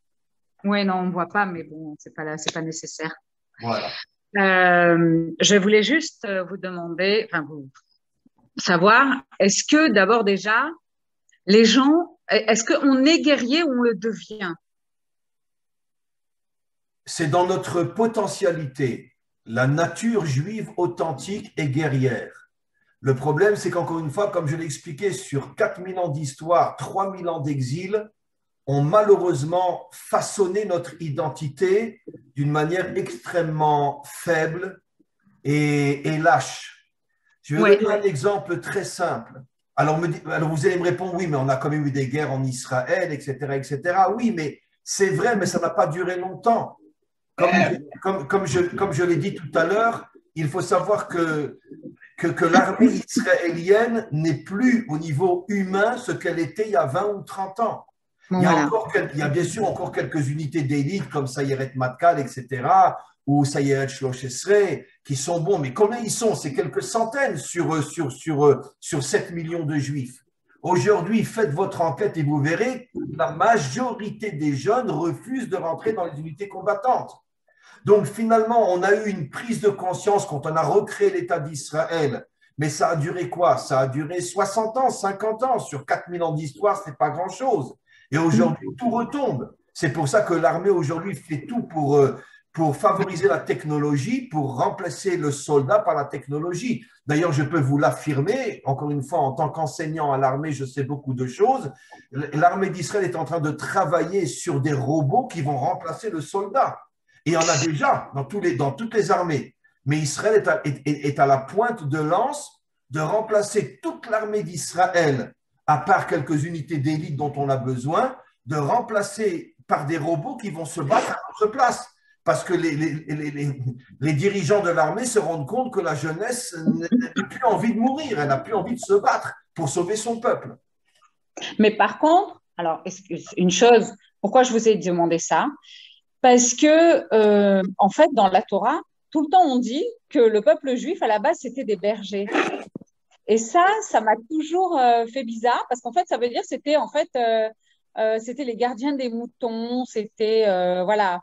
Oui, non, on ne voit pas, mais bon, c'est pas nécessaire. Voilà. Je voulais juste vous demander, vous savoir, est-ce que d'abord déjà, les gens, est-ce qu'on est guerrier ou on le devient? C'est dans notre potentialité. La nature juive authentique est guerrière. Le problème, c'est qu'encore une fois, comme je l'ai expliqué, sur 4000 ans d'histoire, 3000 ans d'exil, ont malheureusement façonné notre identité d'une manière extrêmement faible et lâche. Je vais donner un exemple très simple. Alors, vous allez me répondre, oui, mais on a quand même eu des guerres en Israël, etc., etc. Oui, mais c'est vrai, mais ça n'a pas duré longtemps. Comme je l'ai dit tout à l'heure, il faut savoir que l'armée israélienne n'est plus au niveau humain ce qu'elle était il y a 20 ou 30 ans. Il y a bien sûr encore quelques unités d'élite comme Sayeret Matkal, etc., ou Sayeret Shlosh Esrei, qui sont bons, mais combien ils sont? C'est quelques centaines sur 7 millions de juifs. Aujourd'hui, faites votre enquête et vous verrez que la majorité des jeunes refusent de rentrer dans les unités combattantes. Donc finalement, on a eu une prise de conscience quand on a recréé l'État d'Israël, Mais ça a duré quoi? Ça a duré 60 ans, 50 ans. Sur 4000 ans d'histoire, ce n'est pas grand-chose. Et aujourd'hui, tout retombe. C'est pour ça que l'armée aujourd'hui fait tout pour favoriser la technologie, pour remplacer le soldat par la technologie. D'ailleurs, je peux vous l'affirmer, encore une fois, en tant qu'enseignant à l'armée, je sais beaucoup de choses. L'armée d'Israël est en train de travailler sur des robots qui vont remplacer le soldat. Et il y en a déjà dans toutes les armées. Mais Israël est à la pointe de lance de remplacer toute l'armée d'Israël, à part quelques unités d'élite dont on a besoin, de remplacer par des robots qui vont se battre à notre place. Parce que les dirigeants de l'armée se rendent compte que la jeunesse n'a plus envie de mourir, elle n'a plus envie de se battre pour sauver son peuple. Mais par contre, alors, une chose, pourquoi je vous ai demandé ça? Parce que, en fait, dans la Torah, tout le temps, on dit que le peuple juif, à la base, c'était des bergers. Et ça m'a toujours fait bizarre, parce qu'en fait, ça veut dire que c'était les gardiens des moutons, c'était, voilà.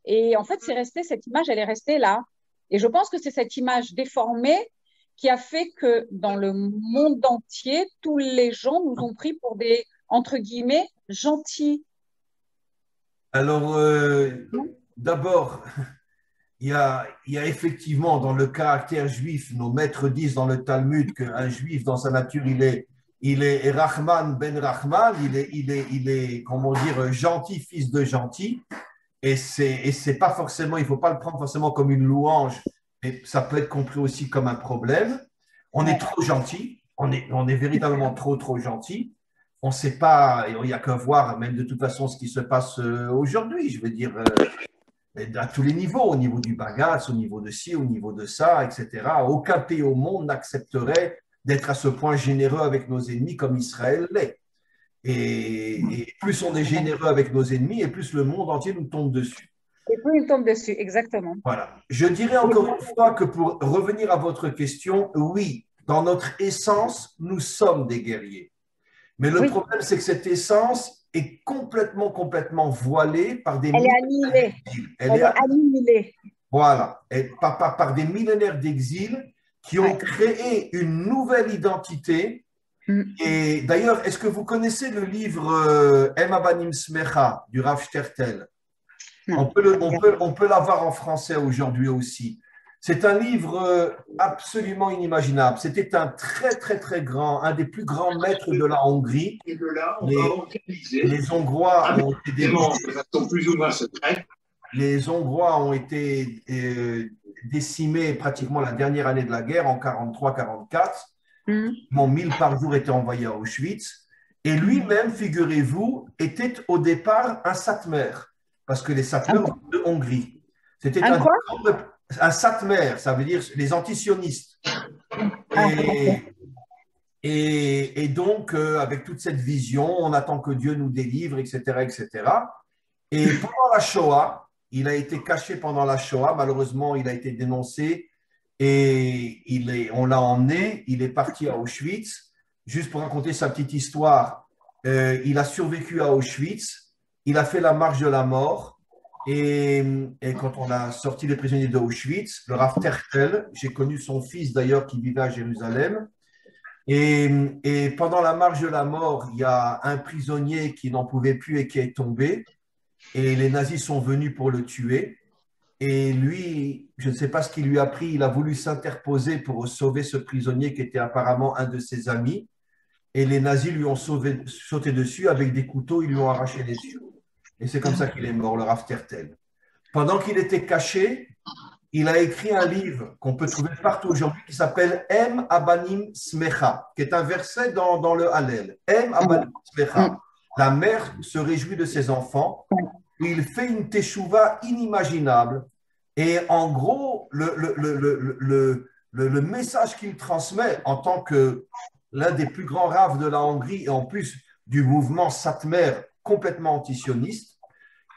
Et en fait, cette image, elle est restée là. Et je pense que c'est cette image déformée qui a fait que dans le monde entier, tous les gens nous ont pris pour des, entre guillemets, gentils. Alors, d'abord, il y a effectivement dans le caractère juif, nos maîtres disent dans le Talmud qu'un juif, dans sa nature, il est Rahman ben Rahman, il est, comment dire, gentil, fils de gentil. Et c'est pas forcément, il ne faut pas le prendre forcément comme une louange, mais ça peut être compris aussi comme un problème. On est trop gentil, on est véritablement trop gentil. On ne sait pas, il n'y a qu'à voir même de toute façon ce qui se passe aujourd'hui, je veux dire, à tous les niveaux, au niveau du bagasse, au niveau de ci, au niveau de ça, etc. Aucun pays au monde n'accepterait d'être à ce point généreux avec nos ennemis comme Israël l'est. Et plus on est généreux avec nos ennemis, et plus le monde entier nous tombe dessus. Et plus il tombe dessus, exactement. Voilà. Je dirais encore une fois que pour revenir à votre question, oui, dans notre essence, nous sommes des guerriers. Mais le problème, c'est que cette essence est complètement voilée par des millénaires d'exil. Elle est annihilée. Voilà. Par des millénaires d'exil qui ont créé une nouvelle identité. Et d'ailleurs, est-ce que vous connaissez le livre Em Abanim Smecha du Rav Shtertel? On peut l'avoir en français aujourd'hui aussi. C'est un livre absolument inimaginable. C'était un très grand, un des plus grands maîtres de la Hongrie. Les Hongrois ont été les Hongrois ont été décimés pratiquement la dernière année de la guerre, en 43-44. 1000 par jour étaient envoyés à Auschwitz. Et lui-même, figurez-vous, était au départ un satmer, parce que les satmers de Hongrie. C'était un satmer, ça veut dire les antisionistes. Et donc, avec toute cette vision, on attend que Dieu nous délivre, etc., etc. Et pendant la Shoah, il a été caché pendant la Shoah. Malheureusement, il a été dénoncé et on l'a emmené. Il est parti à Auschwitz. Juste pour raconter sa petite histoire, il a survécu à Auschwitz. Il a fait la marche de la mort. Et quand on a sorti les prisonniers d'Auschwitz, le Rav Tertel, j'ai connu son fils d'ailleurs qui vivait à Jérusalem. Et pendant la marche de la mort, il y a un prisonnier qui n'en pouvait plus et qui est tombé. Et les nazis sont venus pour le tuer. Et lui, je ne sais pas ce qu'il lui a pris, il a voulu s'interposer pour sauver ce prisonnier qui était apparemment un de ses amis. Et les nazis lui ont sauté dessus avec des couteaux, ils lui ont arraché les yeux. Et c'est comme ça qu'il est mort, le Rav Tertel. Pendant qu'il était caché, il a écrit un livre qu'on peut trouver partout aujourd'hui qui s'appelle Em Abanim Smecha, qui est un verset dans le Hallel. Em Abanim Smecha. La mère se réjouit de ses enfants. Il fait une teshuva inimaginable. Et en gros, le message qu'il transmet en tant que l'un des plus grands raves de la Hongrie et en plus du mouvement Satmer complètement antisioniste,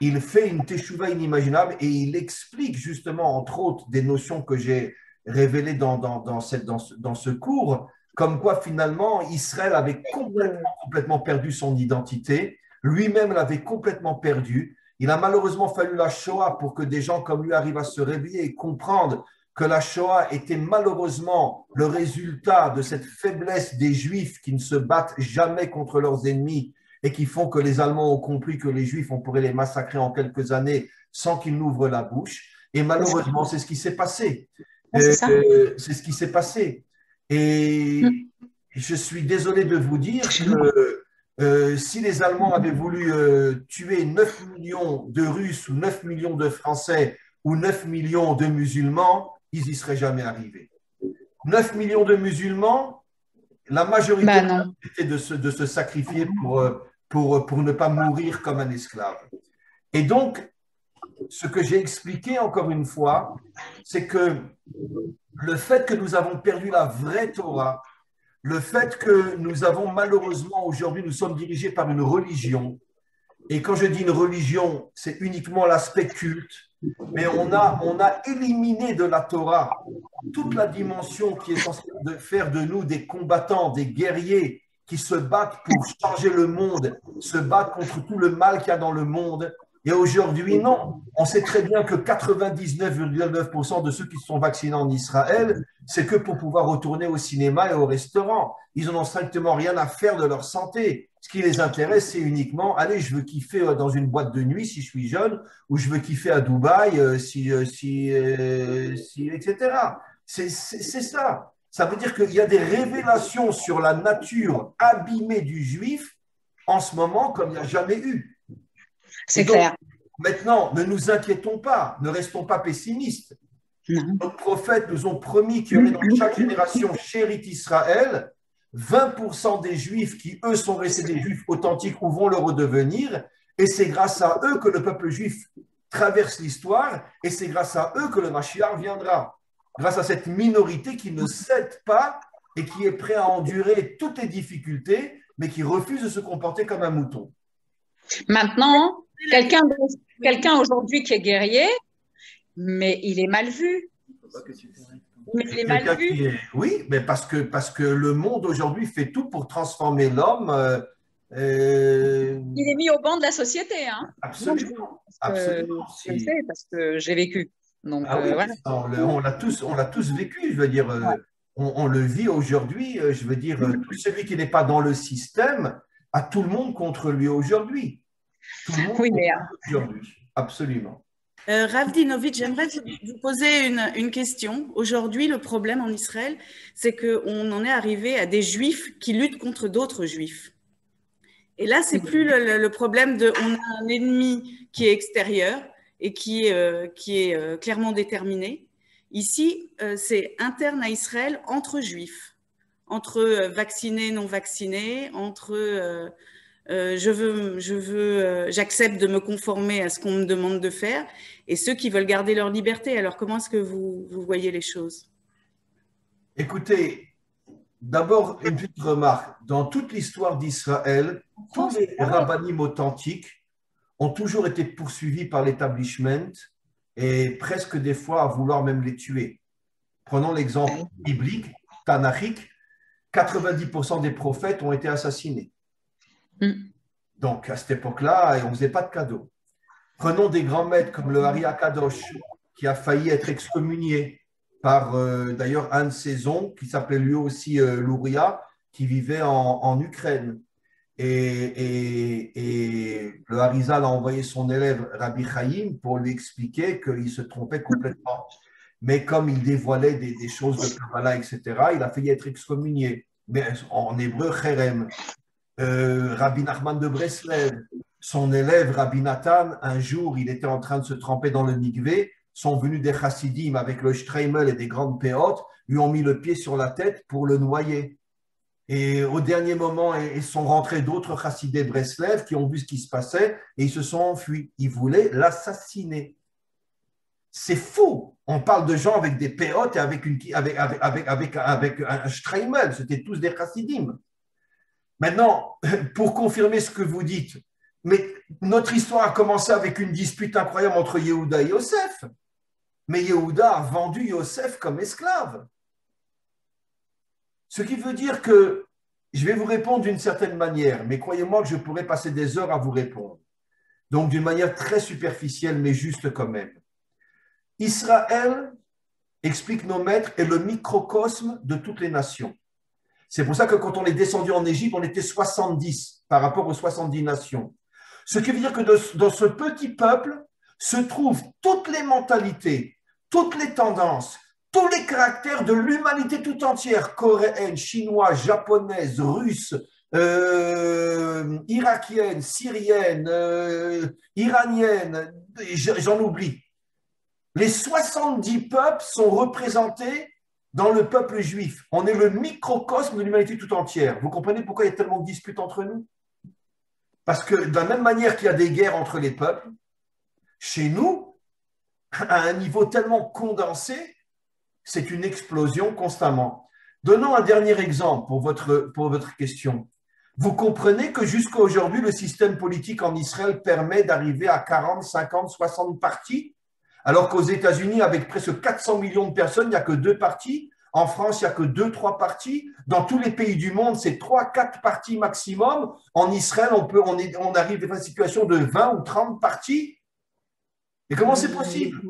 il fait une teshuva inimaginable et il explique justement, entre autres, des notions que j'ai révélées dans ce cours, comme quoi finalement Israël avait complètement perdu son identité, lui-même l'avait complètement perdu. Il a malheureusement fallu la Shoah pour que des gens comme lui arrivent à se réveiller et comprendre que la Shoah était malheureusement le résultat de cette faiblesse des Juifs qui ne se battent jamais contre leurs ennemis et qui font que les Allemands ont compris que les Juifs, on pourrait les massacrer en quelques années sans qu'ils n'ouvrent la bouche. Et malheureusement, c'est ce qui s'est passé. C'est ce qui s'est passé. Et je suis désolé de vous dire que si les Allemands avaient voulu tuer 9 millions de Russes ou 9 millions de Français ou 9 millions de musulmans, ils n'y seraient jamais arrivés. 9 millions de musulmans, la majorité était de se sacrifier pour ne pas mourir comme un esclave. Et donc, ce que j'ai expliqué encore une fois, c'est que le fait que nous avons perdu la vraie Torah, le fait que nous avons malheureusement aujourd'hui, nous sommes dirigés par une religion, et quand je dis une religion, c'est uniquement l'aspect culte, mais on a éliminé de la Torah toute la dimension qui est censée faire de nous des combattants, des guerriers qui se battent pour changer le monde, se battent contre tout le mal qu'il y a dans le monde. Et aujourd'hui, non. On sait très bien que 99,9% de ceux qui se sont vaccinés en Israël, c'est que pour pouvoir retourner au cinéma et au restaurant. Ils n'en ont strictement rien à faire de leur santé. Ce qui les intéresse, c'est uniquement, allez, je veux kiffer dans une boîte de nuit si je suis jeune, ou je veux kiffer à Dubaï, etc. C'est ça. Ça veut dire qu'il y a des révélations sur la nature abîmée du juif en ce moment comme il n'y a jamais eu. C'est clair. Maintenant, ne nous inquiétons pas, ne restons pas pessimistes. Nos prophètes nous ont promis qu'il y aurait dans chaque génération chérit Israël 20% des juifs qui, eux, sont restés des juifs authentiques ou vont le redevenir. Et c'est grâce à eux que le peuple juif traverse l'histoire et c'est grâce à eux que le Mashiach viendra. Grâce à cette minorité qui ne cède pas et qui est prêt à endurer toutes les difficultés, mais qui refuse de se comporter comme un mouton. Maintenant, quelqu'un aujourd'hui qui est guerrier, mais il est mal vu. Mais il est mal vu. Oui, mais parce que le monde aujourd'hui fait tout pour transformer l'homme. Il est mis au banc de la société. Hein. Absolument. Je le sais parce que j'ai vécu. Donc, oui, voilà. on l'a tous vécu, je veux dire. On le vit aujourd'hui, je veux dire, celui qui n'est pas dans le système a tout le monde contre lui aujourd'hui. Tout le monde aujourd'hui, absolument. Rav Dinovitch, j'aimerais vous poser une question. Aujourd'hui, le problème en Israël, c'est qu'on en est arrivé à des juifs qui luttent contre d'autres juifs. Et là, c'est plus le problème de on a un ennemi qui est extérieur et qui est clairement déterminé. Ici, c'est interne à Israël entre juifs, entre vaccinés, non vaccinés, entre j'accepte de me conformer à ce qu'on me demande de faire, et ceux qui veulent garder leur liberté. Alors, comment est-ce que vous voyez les choses? Écoutez, d'abord, une petite remarque. Dans toute l'histoire d'Israël, tous les rabbinim authentiques ont toujours été poursuivis par l'établissement et presque des fois à vouloir même les tuer. Prenons l'exemple biblique, tanachique, 90% des prophètes ont été assassinés. Donc, à cette époque-là, on ne faisait pas de cadeaux. Prenons des grands maîtres comme le Hari Akadosh, qui a failli être excommunié par, d'ailleurs, un de ses oncles, qui s'appelait lui aussi Louria, qui vivait en Ukraine. Et le Harizal a envoyé son élève Rabbi Chaim pour lui expliquer qu'il se trompait complètement. Mais comme il dévoilait des choses de Kabbalah, etc., il a failli être excommunié. Mais en hébreu, Cherem. Rabbi Nachman de Breslev, son élève Rabbi Nathan, un jour, il était en train de se tremper dans le mikvé, sont venus des chassidim avec le streimel et des grandes péotes, lui ont mis le pied sur la tête pour le noyer. Et au dernier moment, ils sont rentrés d'autres chassidés Breslev qui ont vu ce qui se passait et ils se sont enfuis. Ils voulaient l'assassiner. C'est fou. On parle de gens avec des péotes et avec un streimel. C'était tous des chassidim. Maintenant, pour confirmer ce que vous dites, mais notre histoire a commencé avec une dispute incroyable entre Yehuda et Yosef. Mais Yehuda a vendu Yosef comme esclave. Ce qui veut dire que je vais vous répondre d'une certaine manière, mais croyez-moi que je pourrais passer des heures à vous répondre. Donc, d'une manière très superficielle, mais juste quand même. Israël expliquent nos maîtres, est le microcosme de toutes les nations. C'est pour ça que quand on est descendu en Égypte, on était 70 par rapport aux 70 nations. Ce qui veut dire que dans ce petit peuple se trouvent toutes les mentalités, toutes les tendances, tous les caractères de l'humanité tout entière, coréenne, chinoise, japonaise, russe, irakienne, syrienne, iranienne, j'en oublie. Les 70 peuples sont représentés dans le peuple juif. On est le microcosme de l'humanité tout entière. Vous comprenez pourquoi il y a tellement de disputes entre nous? Parce que de la même manière qu'il y a des guerres entre les peuples, chez nous, à un niveau tellement condensé, c'est une explosion constamment. Donnons un dernier exemple pour votre question. Vous comprenez que jusqu'à aujourd'hui, le système politique en Israël permet d'arriver à 40, 50, 60 partis, alors qu'aux États-Unis, avec presque 400 millions de personnes, il n'y a que 2 partis. En France, il n'y a que 2, 3 partis. Dans tous les pays du monde, c'est 3, 4 partis maximum. En Israël, on arrive à une situation de 20 ou 30 partis. Et comment c'est possible?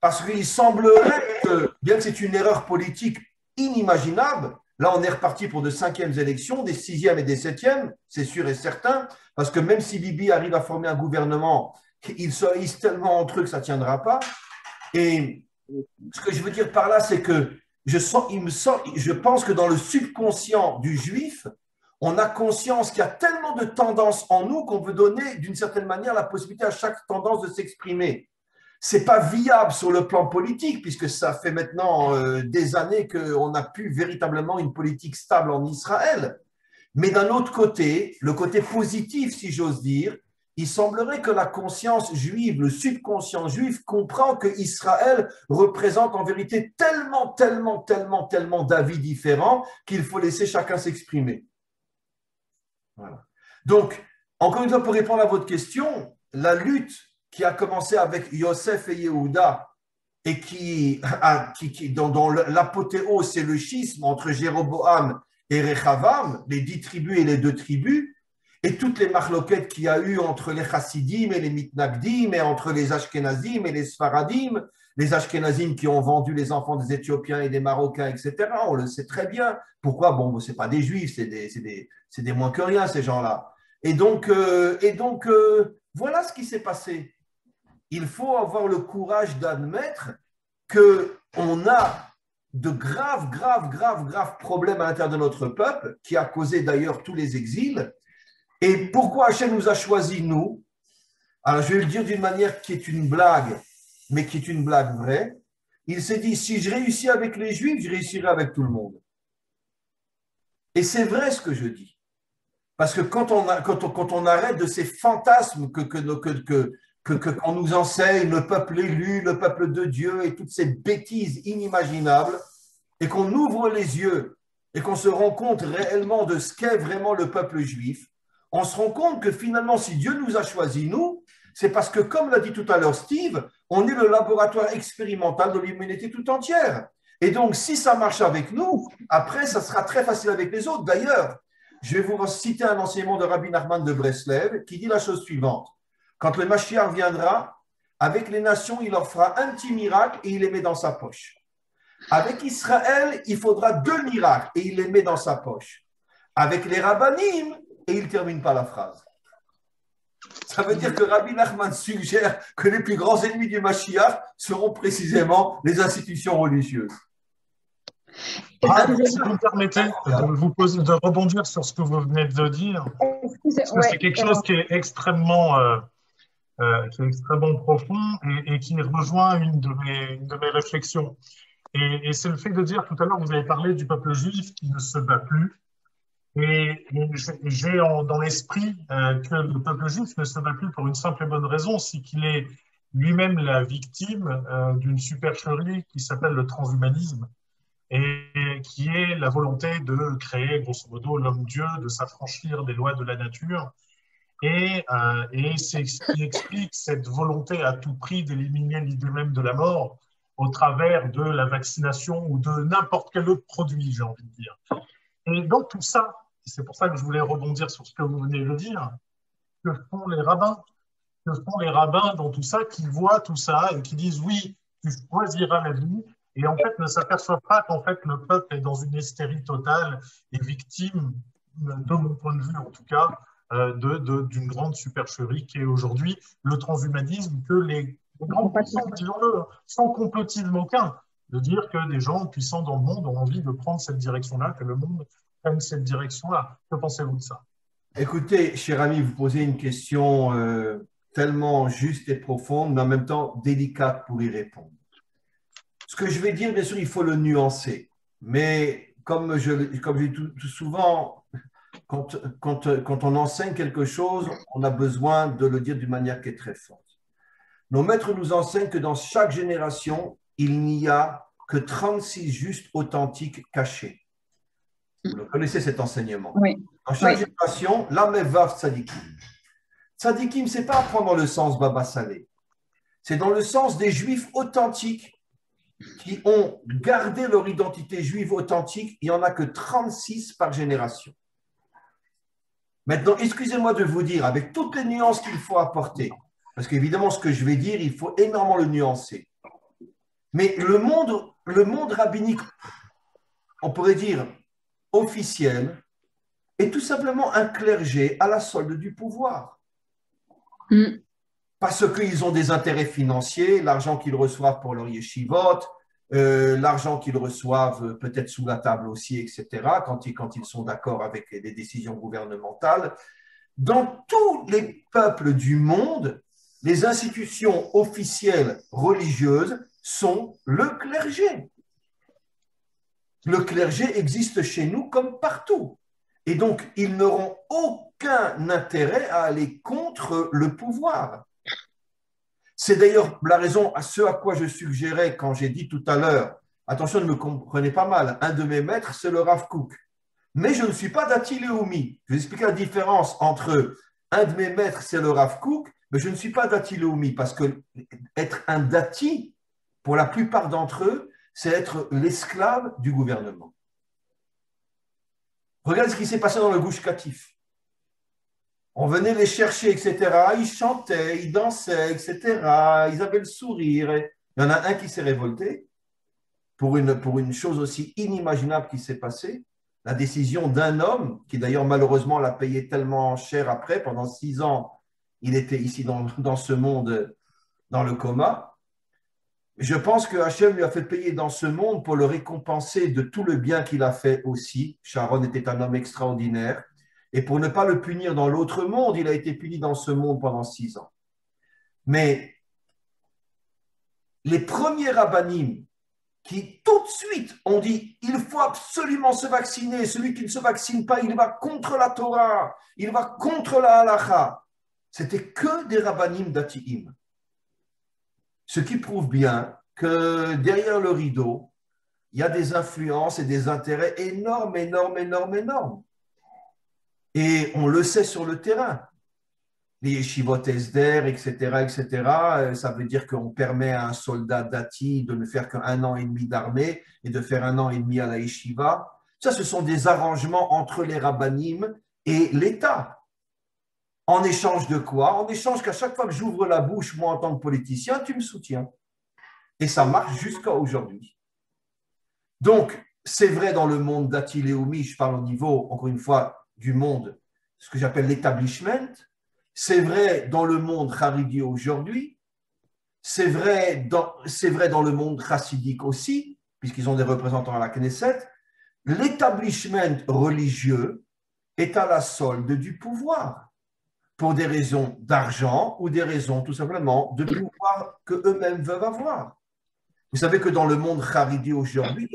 Parce qu'il semblerait que, bien que c'est une erreur politique inimaginable, là, on est reparti pour de 5e élections, des 6e et des 7e, c'est sûr et certain, parce que même si Bibi arrive à former un gouvernement, ils se haïssent tellement entre eux que ça ne tiendra pas. Et ce que je veux dire par là, c'est que je pense que dans le subconscient du juif, on a conscience qu'il y a tellement de tendances en nous qu'on veut donner d'une certaine manière la possibilité à chaque tendance de s'exprimer. Ce n'est pas viable sur le plan politique, puisque ça fait maintenant des années qu'on n'a plus véritablement une politique stable en Israël. Mais d'un autre côté, le côté positif, si j'ose dire, il semblerait que la conscience juive, le subconscient juif, comprend que Israël représente en vérité tellement d'avis différents qu'il faut laisser chacun s'exprimer. Voilà. Donc, encore une fois, pour répondre à votre question, la lutte qui a commencé avec Yosef et Yehuda et dont l'apothéose, c'est le schisme entre Jéroboam et Rechavam, les 10 tribus et les 2 tribus, et toutes les marloquettes qu'il y a eu entre les Chassidim et les Mitnagdim, et entre les Ashkenazim et les Sfaradim, les Ashkenazim qui ont vendu les enfants des Éthiopiens et des Marocains, etc. On le sait très bien. Pourquoi? Bon, ce n'est pas des Juifs, c'est des moins que rien, ces gens-là. Et donc, voilà ce qui s'est passé. Il faut avoir le courage d'admettre qu'on a de graves problèmes à l'intérieur de notre peuple, qui a causé d'ailleurs tous les exils. Et pourquoi Hachem nous a choisis, nous? Alors, je vais le dire d'une manière qui est une blague, mais qui est une blague vraie. Il s'est dit, si je réussis avec les Juifs, je réussirai avec tout le monde. Et c'est vrai ce que je dis. Parce que quand on arrête de ces fantasmes qu'on nous enseigne, le peuple élu, le peuple de Dieu et toutes ces bêtises inimaginables, et qu'on ouvre les yeux et qu'on se rend compte réellement de ce qu'est vraiment le peuple juif, on se rend compte que finalement, si Dieu nous a choisis, nous, c'est parce que, comme l'a dit tout à l'heure Steve, on est le laboratoire expérimental de l'humanité tout entière. Et donc, si ça marche avec nous, après, ça sera très facile avec les autres. D'ailleurs, je vais vous citer un enseignement de Rabbi Nachman de Breslev qui dit la chose suivante. Quand le Mashiach viendra, avec les nations, il leur fera un petit miracle et il les met dans sa poche. Avec Israël, il faudra 2 miracles et il les met dans sa poche. Avec les Rabbanim, et il ne termine pas la phrase. Ça veut dire que Rabbi Nachman suggère que les plus grands ennemis du Mashiach seront précisément les institutions religieuses. Si vous me permettez de rebondir sur ce que vous venez de dire, parce que c'est quelque chose qui est extrêmement profond et qui rejoint une de mes réflexions. Et c'est le fait de dire, tout à l'heure, vous avez parlé du peuple juif qui ne se bat plus. Et j'ai dans l'esprit que le peuple juif ne se bat plus pour une simple et bonne raison, c'est qu'il est lui-même la victime d'une supercherie qui s'appelle le transhumanisme et qui est la volonté de créer, grosso modo, l'homme-dieu, de s'affranchir des lois de la nature. Et c'est ce qui explique cette volonté à tout prix d'éliminer l'idée même de la mort au travers de la vaccination ou de n'importe quel autre produit, j'ai envie de dire. Et dans tout ça, c'est pour ça que je voulais rebondir sur ce que vous venez de dire, que font les rabbins? Que font les rabbins dans tout ça, qui voient tout ça et qui disent oui, tu choisiras la vie et en fait ne s'aperçoivent pas qu'en fait le peuple est dans une hystérie totale et victime, de mon point de vue en tout cas, d'une grande supercherie qui est aujourd'hui le transhumanisme, que les grands puissants, disons-le, sans complotisme aucun, de dire que des gens puissants dans le monde ont envie de prendre cette direction-là, que le monde prenne cette direction-là. Que pensez-vous de ça? Écoutez, cher ami, vous posez une question tellement juste et profonde, mais en même temps délicate pour y répondre. Ce que je vais dire, bien sûr, il faut le nuancer. Mais comme je dis tout souvent, quand on enseigne quelque chose, on a besoin de le dire d'une manière qui est très forte. Nos maîtres nous enseignent que dans chaque génération, il n'y a que 36 justes authentiques cachés. Vous connaissez cet enseignement. Oui. Dans chaque génération, l'Amevav Tzadikim. Tzadikim, ce n'est pas à prendre dans le sens Baba Salé. C'est dans le sens des juifs authentiques qui ont gardé leur identité juive authentique. Il n'y en a que 36 par génération. Maintenant, excusez-moi de vous dire, avec toutes les nuances qu'il faut apporter, parce qu'évidemment, ce que je vais dire, il faut énormément le nuancer. Mais le monde rabbinique, on pourrait dire officiel, est tout simplement un clergé à la solde du pouvoir. Parce qu'ils ont des intérêts financiers, l'argent qu'ils reçoivent pour leur yeshivot, l'argent qu'ils reçoivent peut-être sous la table aussi, etc., quand ils sont d'accord avec les décisions gouvernementales. Dans tous les peuples du monde, les institutions officielles religieuses sont le clergé. Le clergé existe chez nous comme partout. Et donc, ils n'auront aucun intérêt à aller contre le pouvoir. C'est d'ailleurs la raison à ce à quoi je suggérais quand j'ai dit tout à l'heure, attention, ne me comprenez pas mal, un de mes maîtres, c'est le Rav Kook. Mais je ne suis pas Dati Leumi. Je vais expliquer la différence entre un de mes maîtres, c'est le Rav Kook, mais je ne suis pas Dati Leumi, parce que être un Dati, pour la plupart d'entre eux, c'est être l'esclave du gouvernement. Regarde ce qui s'est passé dans le Gush Katif. On venait les chercher, etc. Ils chantaient, ils dansaient, etc. Ils avaient le sourire. Il y en a un qui s'est révolté pour une chose aussi inimaginable qui s'est passée. La décision d'un homme, qui d'ailleurs malheureusement l'a payé tellement cher après, pendant 6 ans, il était ici dans ce monde, dans le coma. Je pense que Hachem lui a fait payer dans ce monde pour le récompenser de tout le bien qu'il a fait aussi. Sharon était un homme extraordinaire. Et pour ne pas le punir dans l'autre monde, il a été puni dans ce monde pendant 6 ans. Mais les premiers rabbinim qui tout de suite ont dit il faut absolument se vacciner, celui qui ne se vaccine pas, il va contre la Torah, il va contre la halacha. C'était que des rabbinim dati'im. Ce qui prouve bien que derrière le rideau, il y a des influences et des intérêts énormes, énormes, énormes, énormes. Et on le sait sur le terrain. Les yeshivot esder, etc., etc., ça veut dire qu'on permet à un soldat dati de ne faire qu'1 an et demi d'armée et de faire 1 an et demi à la yeshiva. Ça, ce sont des arrangements entre les rabbanim et l'État. En échange de quoi? En échange qu'à chaque fois que j'ouvre la bouche, moi, en tant que politicien, tu me soutiens. Et ça marche jusqu'à aujourd'hui. Donc, c'est vrai dans le monde dati leumi, je parle au niveau, encore une fois, du monde, ce que j'appelle l'établissement. C'est vrai dans le monde haridi aujourd'hui. C'est vrai dans le monde chassidique aussi, puisqu'ils ont des représentants à la Knesset. L'établissement religieux est à la solde du pouvoir, pour des raisons d'argent ou des raisons tout simplement de pouvoir qu'eux-mêmes veulent avoir. Vous savez que dans le monde haridi aujourd'hui,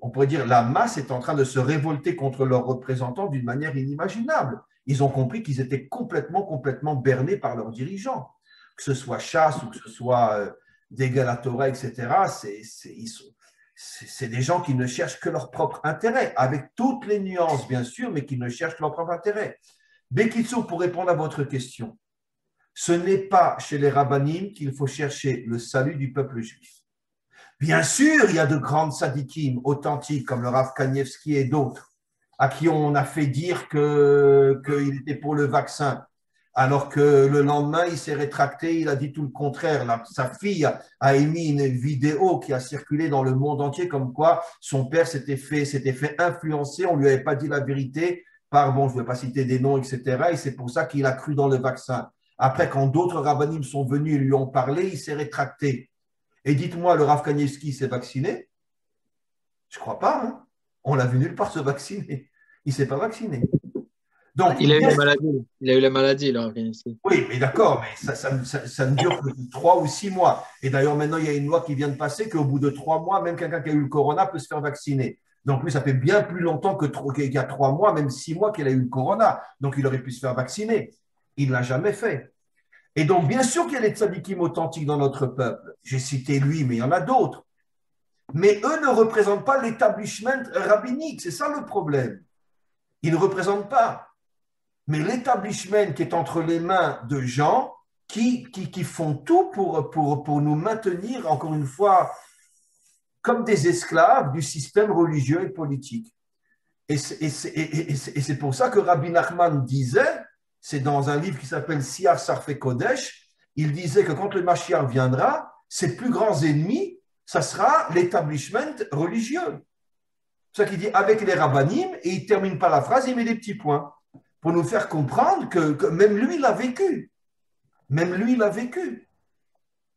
on pourrait dire la masse est en train de se révolter contre leurs représentants d'une manière inimaginable. Ils ont compris qu'ils étaient complètement bernés par leurs dirigeants. Que ce soit Chasse ou que ce soit Degel Torah, etc., c'est des gens qui ne cherchent que leur propre intérêt, avec toutes les nuances, bien sûr, mais qui ne cherchent que leur propre intérêt. Bekitsu, pour répondre à votre question, ce n'est pas chez les rabbanim qu'il faut chercher le salut du peuple juif. Bien sûr, il y a de grandes sadikim authentiques, comme le Rav Kanievski et d'autres, à qui on a fait dire qu'il était pour le vaccin, alors que le lendemain, il s'est rétracté, il a dit tout le contraire. Sa fille a émis une vidéo qui a circulé dans le monde entier comme quoi son père s'était fait influencer, on ne lui avait pas dit la vérité par, bon, je ne vais pas citer des noms, etc. Et c'est pour ça qu'il a cru dans le vaccin. Après, quand d'autres rabbinim sont venus et lui ont parlé, il s'est rétracté. Et dites-moi, le Rav Kanievski s'est vacciné? Je ne crois pas. Hein, on l'a vu nulle part se vacciner. Il ne s'est pas vacciné. Donc, il a eu la maladie. Il a eu la maladie, là. Oui, mais d'accord, mais ça ne dure que 3 ou 6 mois. Et d'ailleurs, maintenant, il y a une loi qui vient de passer qu'au bout de 3 mois, même quelqu'un qui a eu le corona peut se faire vacciner. Donc, lui, ça fait bien plus longtemps qu'il y a 3 mois, même 6 mois qu'il a eu le corona. Donc, il aurait pu se faire vacciner. Il ne l'a jamais fait. Et donc, bien sûr qu'il y a des tzadikim authentiques dans notre peuple. J'ai cité lui, mais il y en a d'autres. Mais eux ne représentent pas l'établissement rabbinique. C'est ça le problème. Ils ne représentent pas. Mais l'établissement qui est entre les mains de gens qui font tout pour nous maintenir, encore une fois, comme des esclaves du système religieux et politique. Et c'est pour ça que Rabbi Nachman disait, c'est dans un livre qui s'appelle Siyar Sarfei Kodesh, il disait que quand le Mashiach viendra, ses plus grands ennemis, ça sera l'établissement religieux. C'est ça qu'il dit avec les rabbanim, et il ne termine pas la phrase, il met des petits points pour nous faire comprendre que même lui l'a vécu. Même lui l'a vécu.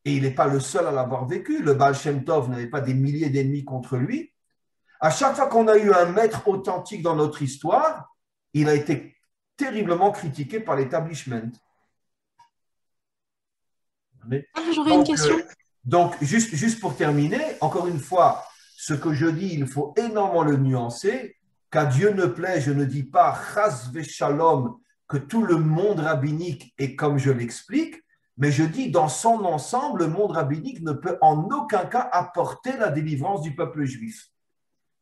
Et il n'est pas le seul à l'avoir vécu. Le Baal Shem Tov n'avait pas des milliers d'ennemis contre lui. À chaque fois qu'on a eu un maître authentique dans notre histoire, il a été terriblement critiqué par l'établissement. J'aurais une question. Donc, juste pour terminer, encore une fois, ce que je dis, il faut énormément le nuancer. Qu'à Dieu ne plaît, je ne dis pas chas v'shalom que tout le monde rabbinique est comme je l'explique, mais je dis dans son ensemble, le monde rabbinique ne peut en aucun cas apporter la délivrance du peuple juif.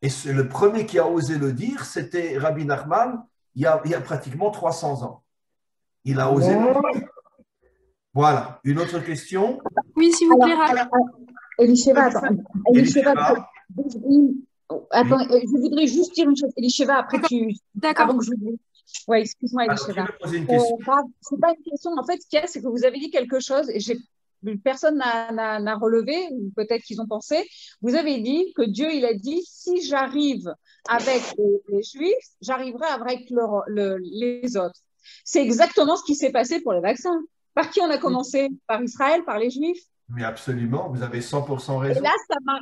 Et le premier qui a osé le dire, c'était Rabbi Nachman, il y a pratiquement 300 ans. Il a osé le dire. Voilà. Une autre question? Oui, s'il vous plaît. Elisheva, attends. Attends, je voudrais juste dire une chose. Elisheva, après tu. D'accord. Avant que je vous. Oui, excuse-moi, Elisheva. C'est pas une question. En fait, ce qu'il y a, c'est que vous avez dit quelque chose et personne n'a relevé, ou peut-être qu'ils ont pensé. Vous avez dit que Dieu, il a dit si j'arrive avec les Juifs, j'arriverai avec les autres. C'est exactement ce qui s'est passé pour le vaccin. Par qui on a commencé? Par Israël, par les Juifs? Mais absolument, vous avez 100% raison. Et là,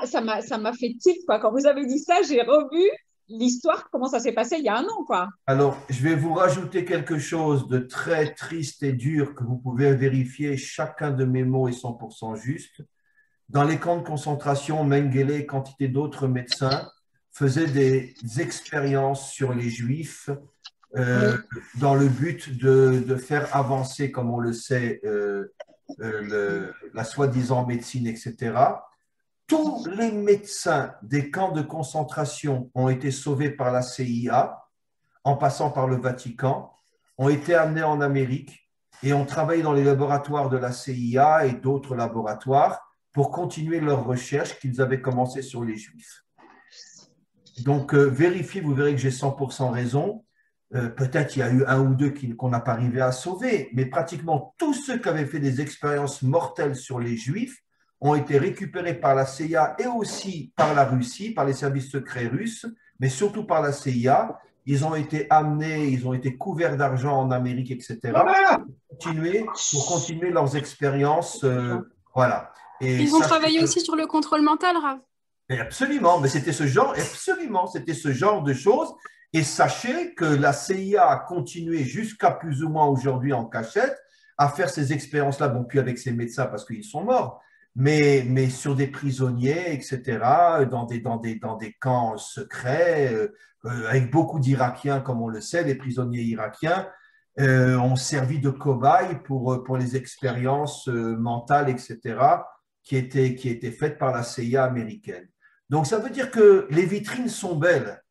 ça m'a fait tilt, quoi. Quand vous avez dit ça, j'ai revu l'histoire, comment ça s'est passé il y a un an, quoi. Alors, je vais vous rajouter quelque chose de très triste et dur que vous pouvez vérifier. Chacun de mes mots est 100% juste. Dans les camps de concentration, Mengele et quantité d'autres médecins faisaient des expériences sur les Juifs dans le but de faire avancer, comme on le sait, la soi-disant médecine, etc. Tous les médecins des camps de concentration ont été sauvés par la CIA, en passant par le Vatican, ont été amenés en Amérique et ont travaillé dans les laboratoires de la CIA et d'autres laboratoires pour continuer leurs recherches qu'ils avaient commencées sur les Juifs. Donc, vérifiez, vous verrez que j'ai 100% raison. Peut-être il y a eu un ou deux qu'on n'a pas arrivé à sauver, mais pratiquement tous ceux qui avaient fait des expériences mortelles sur les Juifs ont été récupérés par la CIA et aussi par la Russie, par les services secrets russes, mais surtout par la CIA. Ils ont été amenés, ils ont été couverts d'argent en Amérique, etc. pour continuer leurs expériences. Voilà. Et ils ont travaillé aussi sur le contrôle mental, Rav. Absolument, mais c'était ce genre de choses. Et sachez que la CIA a continué jusqu'à plus ou moins aujourd'hui en cachette à faire ces expériences-là, bon, puis avec ses médecins parce qu'ils sont morts, mais sur des prisonniers, etc., dans des camps secrets, avec beaucoup d'Irakiens, comme on le sait, les prisonniers irakiens ont servi de cobayes pour les expériences mentales, etc., qui étaient faites par la CIA américaine. Donc, ça veut dire que les vitrines sont belles,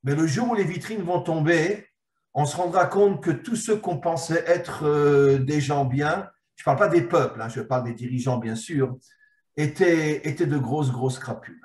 mais le jour où les vitrines vont tomber, on se rendra compte que tous ceux qu'on pensait être des gens bien, je ne parle pas des peuples, hein, je parle des dirigeants bien sûr, étaient de grosses crapules.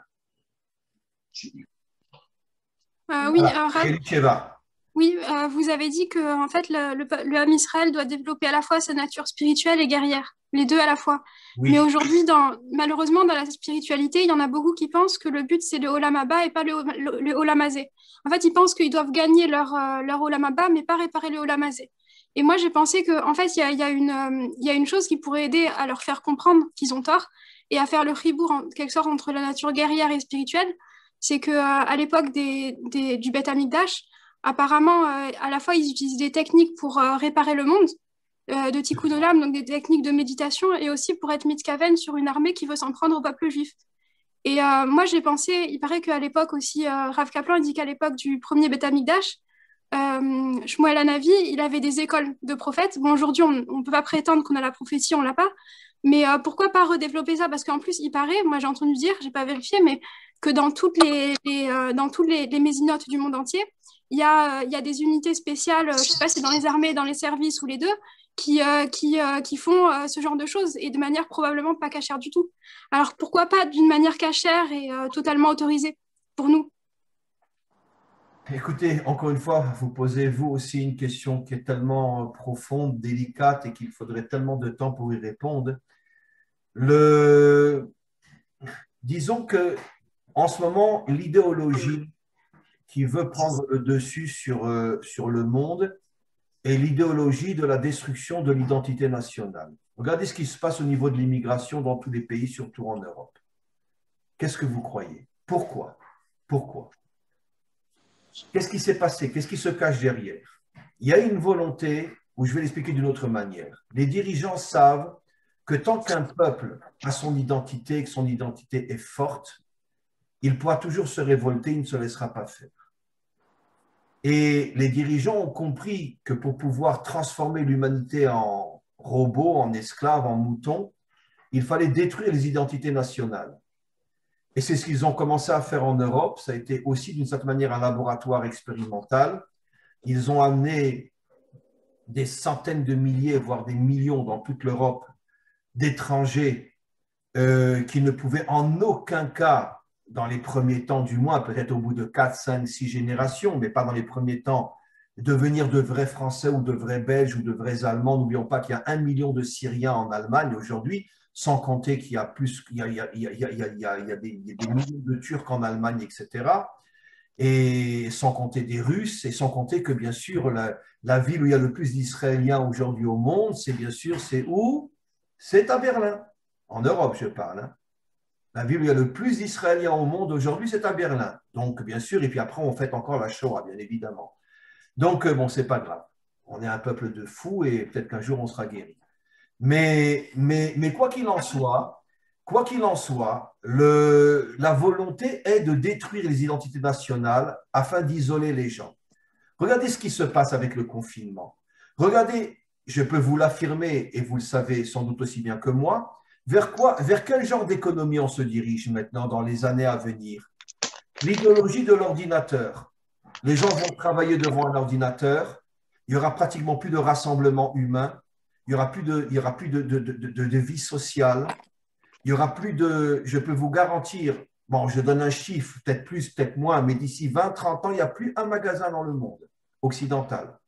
Oui, Elisheva. Oui, vous avez dit que en fait, le Ham Israël doit développer à la fois sa nature spirituelle et guerrière, les deux à la fois. Mais Oui. aujourd'hui, malheureusement, dans la spiritualité, il y en a beaucoup qui pensent que le but, c'est le Olam Abba et pas le Olam Hazé. En fait, ils pensent qu'ils doivent gagner leur Olam Abba, mais pas réparer le Olam Hazé. Et moi, j'ai pensé qu'en fait, il y a une chose qui pourrait aider à leur faire comprendre qu'ils ont tort et à faire le chibour, en quelque sorte, entre la nature guerrière et spirituelle. C'est qu'à l'époque du Beth Amikdash, apparemment, à la fois, ils utilisent des techniques pour réparer le monde, de Tikkun Olam, donc des techniques de méditation, et aussi pour être mitkaven sur une armée qui veut s'en prendre au peuple juif. Et moi, j'ai pensé, il paraît qu'à l'époque aussi, Rav Kaplan dit qu'à l'époque du premier Beth Amikdash, Shmuel Hanavi, il avait des écoles de prophètes. Bon, aujourd'hui, on ne peut pas prétendre qu'on a la prophétie, on l'a pas. Mais pourquoi pas redévelopper ça? Parce qu'en plus, il paraît, moi j'ai entendu dire, j'ai pas vérifié, mais que dans toutes dans tous les mésinotes du monde entier, il y a des unités spéciales, je sais pas si c'est dans les armées, dans les services ou les deux, qui font ce genre de choses et de manière probablement pas cachère du tout. Alors pourquoi pas d'une manière cachère et totalement autorisée pour nous? Écoutez, encore une fois, vous posez vous aussi une question qui est tellement profonde, délicate et qu'il faudrait tellement de temps pour y répondre. Disons que en ce moment, l'idéologie qui veut prendre le dessus sur le monde est l'idéologie de la destruction de l'identité nationale. Regardez ce qui se passe au niveau de l'immigration dans tous les pays, surtout en Europe. Qu'est-ce que vous croyez? Pourquoi? Pourquoi? Qu'est-ce qui s'est passé? Qu'est-ce qui se cache derrière? Il y a une volonté, ou je vais l'expliquer d'une autre manière. Les dirigeants savent que tant qu'un peuple a son identité, que son identité est forte, il pourra toujours se révolter, il ne se laissera pas faire. Et les dirigeants ont compris que pour pouvoir transformer l'humanité en robot, en esclave, en mouton, il fallait détruire les identités nationales. Et c'est ce qu'ils ont commencé à faire en Europe. Ça a été aussi d'une certaine manière un laboratoire expérimental. Ils ont amené des centaines de milliers, voire des millions dans toute l'Europe d'étrangers qui ne pouvaient en aucun cas, dans les premiers temps du moins, peut-être au bout de 4, 5, 6 générations, mais pas dans les premiers temps, devenir de vrais Français ou de vrais Belges ou de vrais Allemands. N'oublions pas qu'il y a 1 million de Syriens en Allemagne aujourd'hui, sans compter qu'il y a plus, il y a des millions de Turcs en Allemagne, etc. Et sans compter des Russes, et sans compter que bien sûr la ville où il y a le plus d'Israéliens aujourd'hui au monde, c'est bien sûr, c'est où? C'est à Berlin. En Europe, je parle. Hein. La ville où il y a le plus d'Israéliens au monde aujourd'hui, c'est à Berlin. Donc, bien sûr, et puis après, on fête encore la Shoah, bien évidemment. Donc, bon, c'est pas grave. On est un peuple de fous et peut-être qu'un jour, on sera guéri. Mais quoi qu'il en soit, la volonté est de détruire les identités nationales afin d'isoler les gens. Regardez ce qui se passe avec le confinement. Regardez, je peux vous l'affirmer et vous le savez sans doute aussi bien que moi, vers quel genre d'économie on se dirige maintenant dans les années à venir? L'idéologie de l'ordinateur. Les gens vont travailler devant un ordinateur, il n'y aura pratiquement plus de rassemblement humain, il n'y aura plus de vie sociale, il n'y aura plus de, je peux vous garantir, bon, je donne un chiffre, peut-être plus, peut-être moins, mais d'ici 20, 30 ans, il n'y a plus un magasin dans le monde occidental.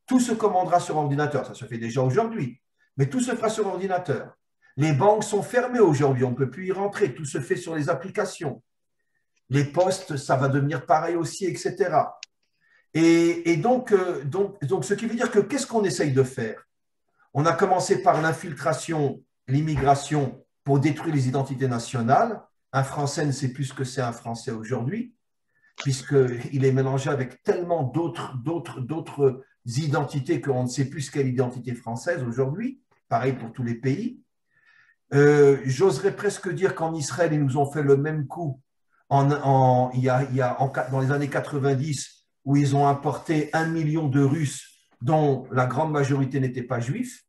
Tout se commandera sur ordinateur, ça se fait déjà aujourd'hui, mais tout se fera sur ordinateur. Les banques sont fermées aujourd'hui, on ne peut plus y rentrer, tout se fait sur les applications. Les postes, ça va devenir pareil aussi, etc. Et donc, ce qui veut dire que qu'est-ce qu'on essaye de faire? On a commencé par l'infiltration, l'immigration pour détruire les identités nationales. Un Français ne sait plus ce que c'est un Français aujourd'hui, puisqu'il est mélangé avec tellement d'autres identités qu'on ne sait plus ce qu'est l'identité française aujourd'hui. Pareil pour tous les pays. J'oserais presque dire qu'en Israël, ils nous ont fait le même coup dans les années 90, où ils ont importé 1 million de Russes, dont la grande majorité n'était pas juifs.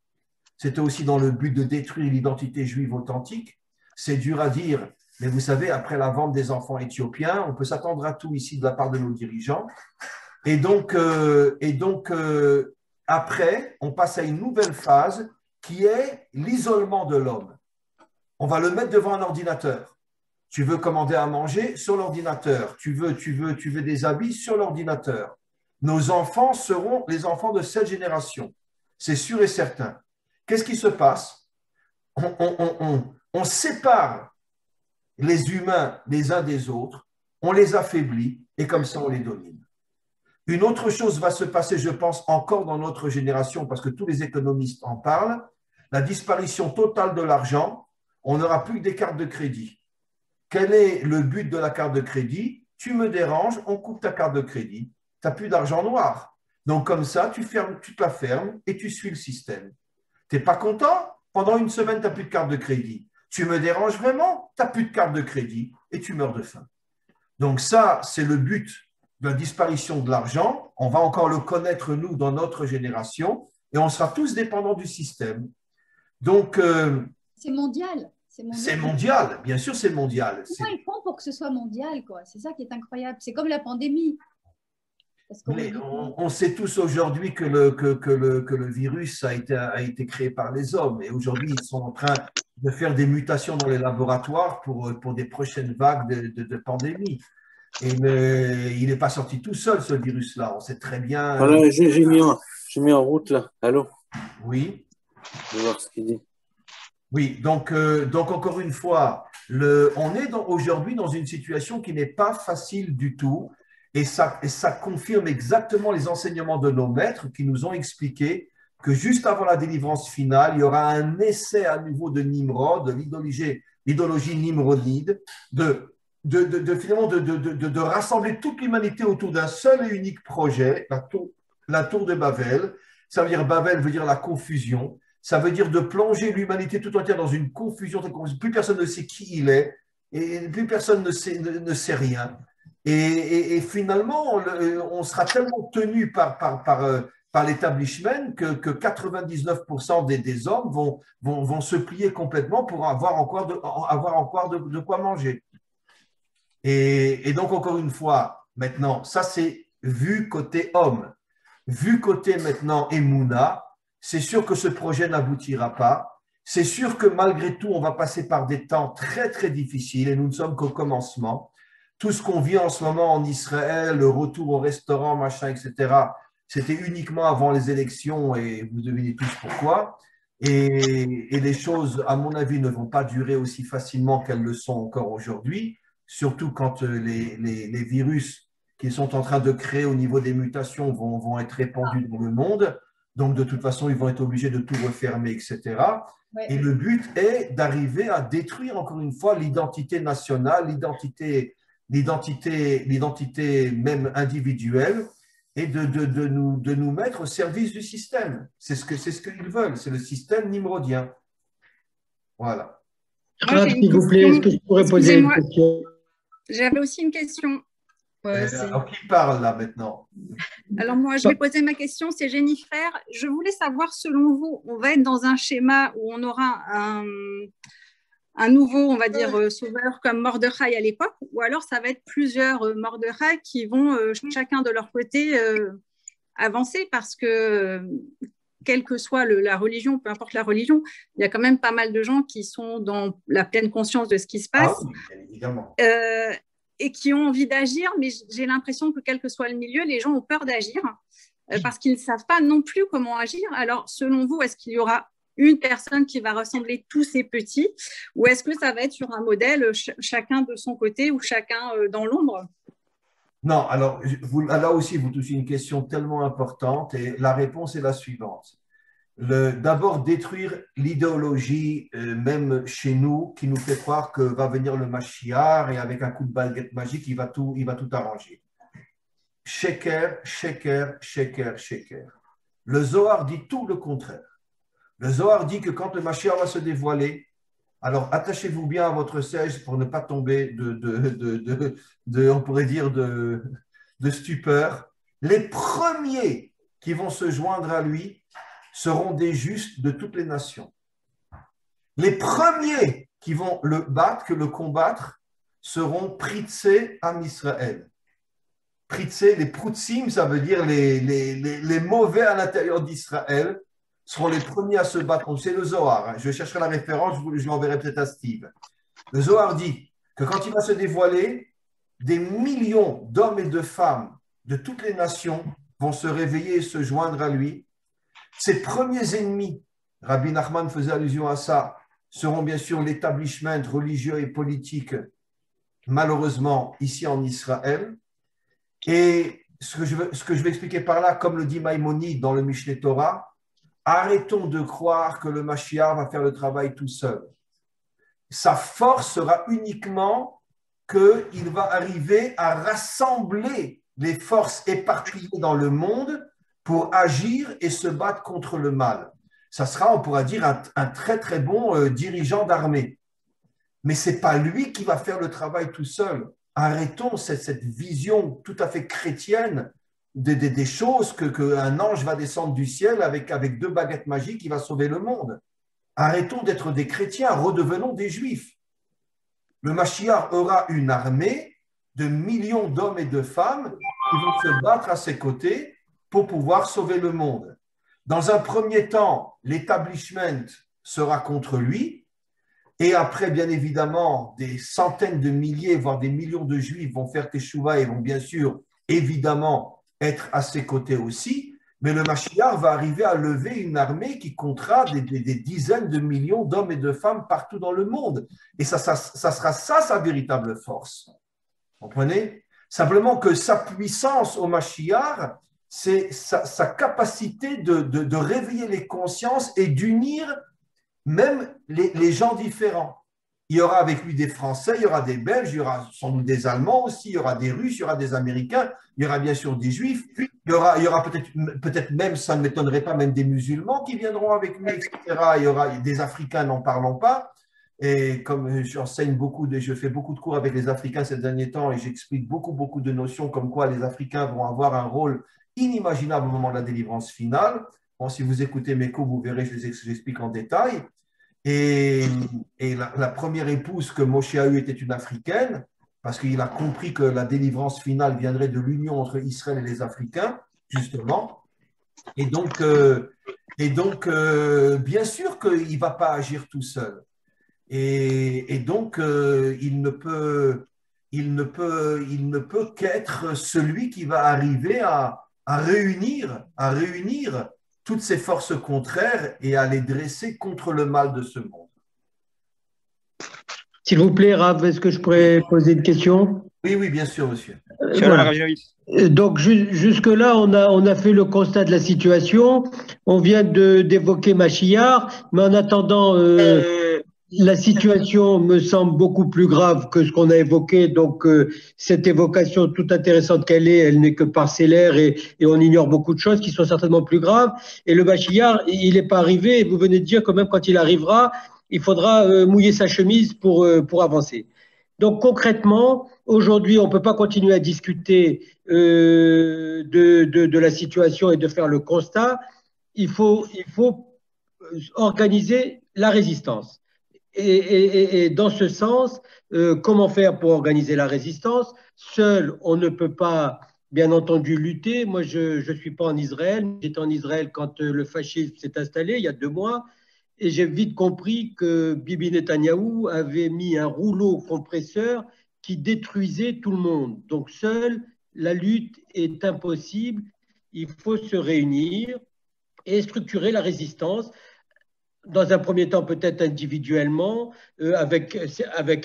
C'était aussi dans le but de détruire l'identité juive authentique. C'est dur à dire, mais vous savez, après la vente des enfants éthiopiens, on peut s'attendre à tout ici de la part de nos dirigeants. Et donc après, on passe à une nouvelle phase qui est l'isolement de l'homme. On va le mettre devant un ordinateur. Tu veux commander à manger sur l'ordinateur. Tu veux des habits sur l'ordinateur. nos enfants seront les enfants de cette génération. C'est sûr et certain. Qu'est-ce qui se passe? On sépare les humains les uns des autres, on les affaiblit et comme ça on les domine. Une autre chose va se passer, je pense, encore dans notre génération, parce que tous les économistes en parlent, la disparition totale de l'argent, on n'aura plus que des cartes de crédit. Quel est le but de la carte de crédit? Tu me déranges, on coupe ta carte de crédit, tu n'as plus d'argent noir. Donc comme ça, tu te la fermes et tu suis le système. Tu n'es pas content? Pendant une semaine, tu n'as plus de carte de crédit. Tu me déranges vraiment? Tu n'as plus de carte de crédit et tu meurs de faim. Donc ça, c'est le but de la disparition de l'argent. On va encore le connaître, nous, dans notre génération, et on sera tous dépendants du système. Donc, c'est mondial. C'est mondial, bien sûr, c'est mondial. Comment ils font pour que ce soit mondial, quoi? C'est ça qui est incroyable. C'est comme la pandémie. Mais on sait tous aujourd'hui que le virus a été créé par les hommes. Et aujourd'hui, ils sont en train de faire des mutations dans les laboratoires pour des prochaines vagues de pandémie. Et il n'est pas sorti tout seul, ce virus-là. On sait très bien. Voilà, j'ai mis en route, là. Allô? Oui. Je vais voir ce qu'il dit. Oui, donc encore une fois, on est aujourd'hui dans une situation qui n'est pas facile du tout. Et ça confirme exactement les enseignements de nos maîtres qui nous ont expliqué que juste avant la délivrance finale, il y aura un essai à nouveau de Nimrod, de l'idéologie nimrodide, finalement de rassembler toute l'humanité autour d'un seul et unique projet, la tour de Babel. Ça veut dire, Babel veut dire la confusion. Ça veut dire de plonger l'humanité tout entière dans une confusion. Plus personne ne sait qui il est et plus personne ne sait rien. Et finalement, on sera tellement tenu par l'établissement que 99% des hommes vont se plier complètement pour avoir encore de quoi manger. Et donc, encore une fois, maintenant, ça c'est vu côté homme. Vu côté maintenant Emouna, c'est sûr que ce projet n'aboutira pas. C'est sûr que malgré tout, on va passer par des temps très, très difficiles et nous ne sommes qu'au commencement. Tout ce qu'on vit en ce moment en Israël, le retour au restaurant, machin, etc., c'était uniquement avant les élections et vous devinez tous pourquoi. Et les choses, à mon avis, ne vont pas durer aussi facilement qu'elles le sont encore aujourd'hui, surtout quand les virus qu'ils sont en train de créer au niveau des mutations vont être répandus dans le monde. Donc, de toute façon, ils vont être obligés de tout refermer, etc. Ouais. Et le but est d'arriver à détruire, encore une fois, l'identité nationale, l'identité même individuelle et de nous mettre au service du système. C'est ce qu'ils veulent, c'est le système nimrodien. Voilà. S'il vous plaît, est-ce que je pourrais poser une question? J'avais aussi une question. Alors, qui parle là maintenant? Alors moi, je vais poser ma question, c'est Jennifer. Je voulais savoir, selon vous, on va être dans un schéma où on aura un nouveau, on va dire, sauveur comme Mordechai à l'époque, ou alors ça va être plusieurs Mordechai qui vont chacun de leur côté avancer, parce que quelle que soit la religion, peu importe la religion, il y a quand même pas mal de gens qui sont dans la pleine conscience de ce qui se passe. Ah oui, bien évidemment. Et qui ont envie d'agir, mais j'ai l'impression que quel que soit le milieu, les gens ont peur d'agir parce qu'ils ne savent pas non plus comment agir. Alors, selon vous, est-ce qu'il y aura une personne qui va rassembler tous ces petits, ou est-ce que ça va être sur un modèle chacun de son côté ou chacun dans l'ombre? Non, alors là aussi, vous touchez une question tellement importante et la réponse est la suivante. D'abord, détruire l'idéologie, même chez nous, qui nous fait croire que va venir le Mashiach et avec un coup de baguette magique, il va tout arranger. Sheker, sheker, sheker, sheker. Le Zohar dit tout le contraire. Le Zohar dit que quand le Mashiach va se dévoiler, alors attachez-vous bien à votre siège pour ne pas tomber on pourrait dire, de stupeur. Les premiers qui vont se joindre à lui seront des justes de toutes les nations. Les premiers qui vont le combattre seront Pritzé Am Israël. Pritzé, les Proutzim, ça veut dire les mauvais à l'intérieur d'Israël, seront les premiers à se battre. C'est le Zohar. Hein. Je chercherai la référence, je l'enverrai peut-être à Steve. Le Zohar dit que quand il va se dévoiler, des millions d'hommes et de femmes de toutes les nations vont se réveiller et se joindre à lui. Ses premiers ennemis, Rabbi Nachman faisait allusion à ça, seront bien sûr l'établissement religieux et politique, malheureusement, ici en Israël. Et ce que je vais expliquer par là, comme le dit Maïmonide dans le Mishneh Torah, arrêtons de croire que le Mashiach va faire le travail tout seul. Sa force sera uniquement qu'il va arriver à rassembler les forces éparpillées dans le monde pour agir et se battre contre le mal. Ça sera, on pourra dire, un très très bon dirigeant d'armée. Mais ce n'est pas lui qui va faire le travail tout seul. Arrêtons cette vision tout à fait chrétienne des choses qu'un ange va descendre du ciel avec 2 baguettes magiques, il va sauver le monde. Arrêtons d'être des chrétiens, redevenons des juifs. Le Mashiach aura une armée de millions d'hommes et de femmes qui vont se battre à ses côtés pour pouvoir sauver le monde. Dans un premier temps, l'établissement sera contre lui, et après, bien évidemment, des centaines de milliers, voire des millions de juifs vont faire teshuva et vont bien sûr, évidemment, être à ses côtés aussi. Mais le Mashiach va arriver à lever une armée qui comptera des dizaines de millions d'hommes et de femmes partout dans le monde. Et ça sera ça sa véritable force. Vous comprenez? Simplement que sa puissance au Mashiach, c'est sa capacité de réveiller les consciences et d'unir même les gens différents. Il y aura avec lui des Français, il y aura des Belges, il y aura sans doute des Allemands aussi, il y aura des Russes, il y aura des Américains, il y aura bien sûr des Juifs, il y aura peut-être même, ça ne m'étonnerait pas, même des musulmans qui viendront avec lui, etc. Il y aura des Africains, n'en parlons pas. Et comme j'enseigne je fais beaucoup de cours avec les Africains ces derniers temps et j'explique beaucoup de notions comme quoi les Africains vont avoir un rôle inimaginable au moment de la délivrance finale. Bon, si vous écoutez mes cours, vous verrez, je les explique en détail. Et la première épouse que Moshe a eue était une Africaine, parce qu'il a compris que la délivrance finale viendrait de l'union entre Israël et les Africains, justement. Et donc bien sûr qu'il ne va pas agir tout seul. Et donc, il ne peut qu'être celui qui va arriver à réunir toutes ces forces contraires et à les dresser contre le mal de ce monde. S'il vous plaît, Rav, est-ce que je pourrais poser une question? Oui, bien sûr, monsieur. Voilà. Donc, jusque-là, on a fait le constat de la situation. On vient d'évoquer Mashiach, mais en attendant, la situation me semble beaucoup plus grave que ce qu'on a évoqué. Donc, cette évocation, toute intéressante qu'elle est, elle n'est que parcellaire et on ignore beaucoup de choses qui sont certainement plus graves. Et le Mashiach, il n'est pas arrivé. Et vous venez de dire que même quand il arrivera, il faudra mouiller sa chemise pour avancer. Donc, concrètement, aujourd'hui, on ne peut pas continuer à discuter de la situation et de faire le constat. Il faut organiser la résistance. Et dans ce sens, comment faire pour organiser la résistance? Seul, on ne peut pas, bien entendu, lutter. Moi, je ne suis pas en Israël. J'étais en Israël quand le fascisme s'est installé, il y a 2 mois. Et j'ai vite compris que Bibi Netanyahou avait mis un rouleau compresseur qui détruisait tout le monde. Donc, seule la lutte est impossible. Il faut se réunir et structurer la résistance. Dans un premier temps, peut-être individuellement, avec